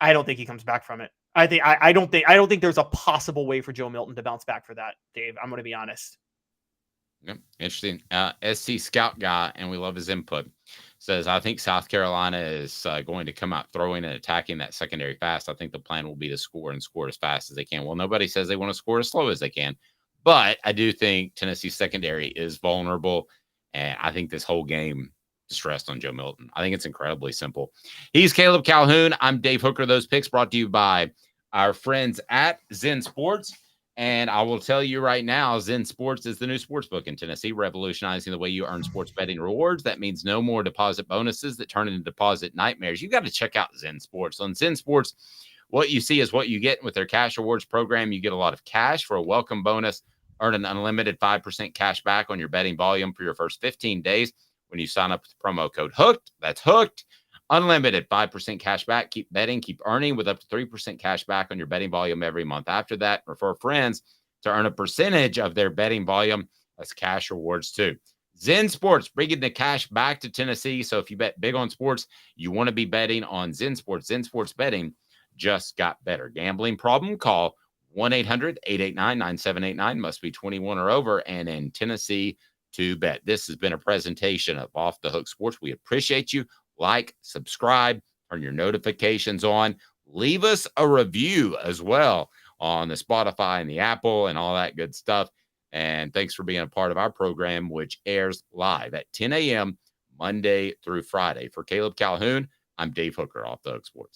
I don't think he comes back from it. I don't think there's a possible way for Joe Milton to bounce back for that, Dave. I'm going to be honest. Yep. Interesting. SC Scout Guy, and we love his input, says, I think South Carolina is going to come out throwing and attacking that secondary fast. I think the plan will be to score and score as fast as they can. Well, nobody says they want to score as slow as they can, but I do think Tennessee's secondary is vulnerable, and I think this whole game is stressed on Joe Milton. I think it's incredibly simple. He's Caleb Calhoun. I'm Dave Hooker. Those picks brought to you by our friends at Zen Sports. And I will tell you right now, Zen Sports is the new sports book in Tennessee, revolutionizing the way you earn sports betting rewards. That means no more deposit bonuses that turn into deposit nightmares. You got to check out Zen Sports. On Zen Sports, what you see is what you get with their cash rewards program. You get a lot of cash for a welcome bonus. Earn an unlimited 5% cash back on your betting volume for your first 15 days when you sign up with the promo code HOOKED. That's HOOKED. Unlimited 5% cash back. Keep betting, keep earning with up to 3% cash back on your betting volume every month. After that, refer friends to earn a percentage of their betting volume as cash rewards too. Zen Sports, bringing the cash back to Tennessee. So if you bet big on sports, you want to be betting on Zen Sports. Zen Sports betting just got better. Gambling problem? Call 1-800-889-9789. Must be 21 or over and in Tennessee to bet. This has been a presentation of Off the Hook Sports. We appreciate you. Like, subscribe, turn your notifications on. Leave us a review as well on the Spotify and the Apple and all that good stuff. And thanks for being a part of our program, which airs live at 10 a.m. Monday through Friday. For Caleb Calhoun, I'm Dave Hooker, Off the Hook Sports.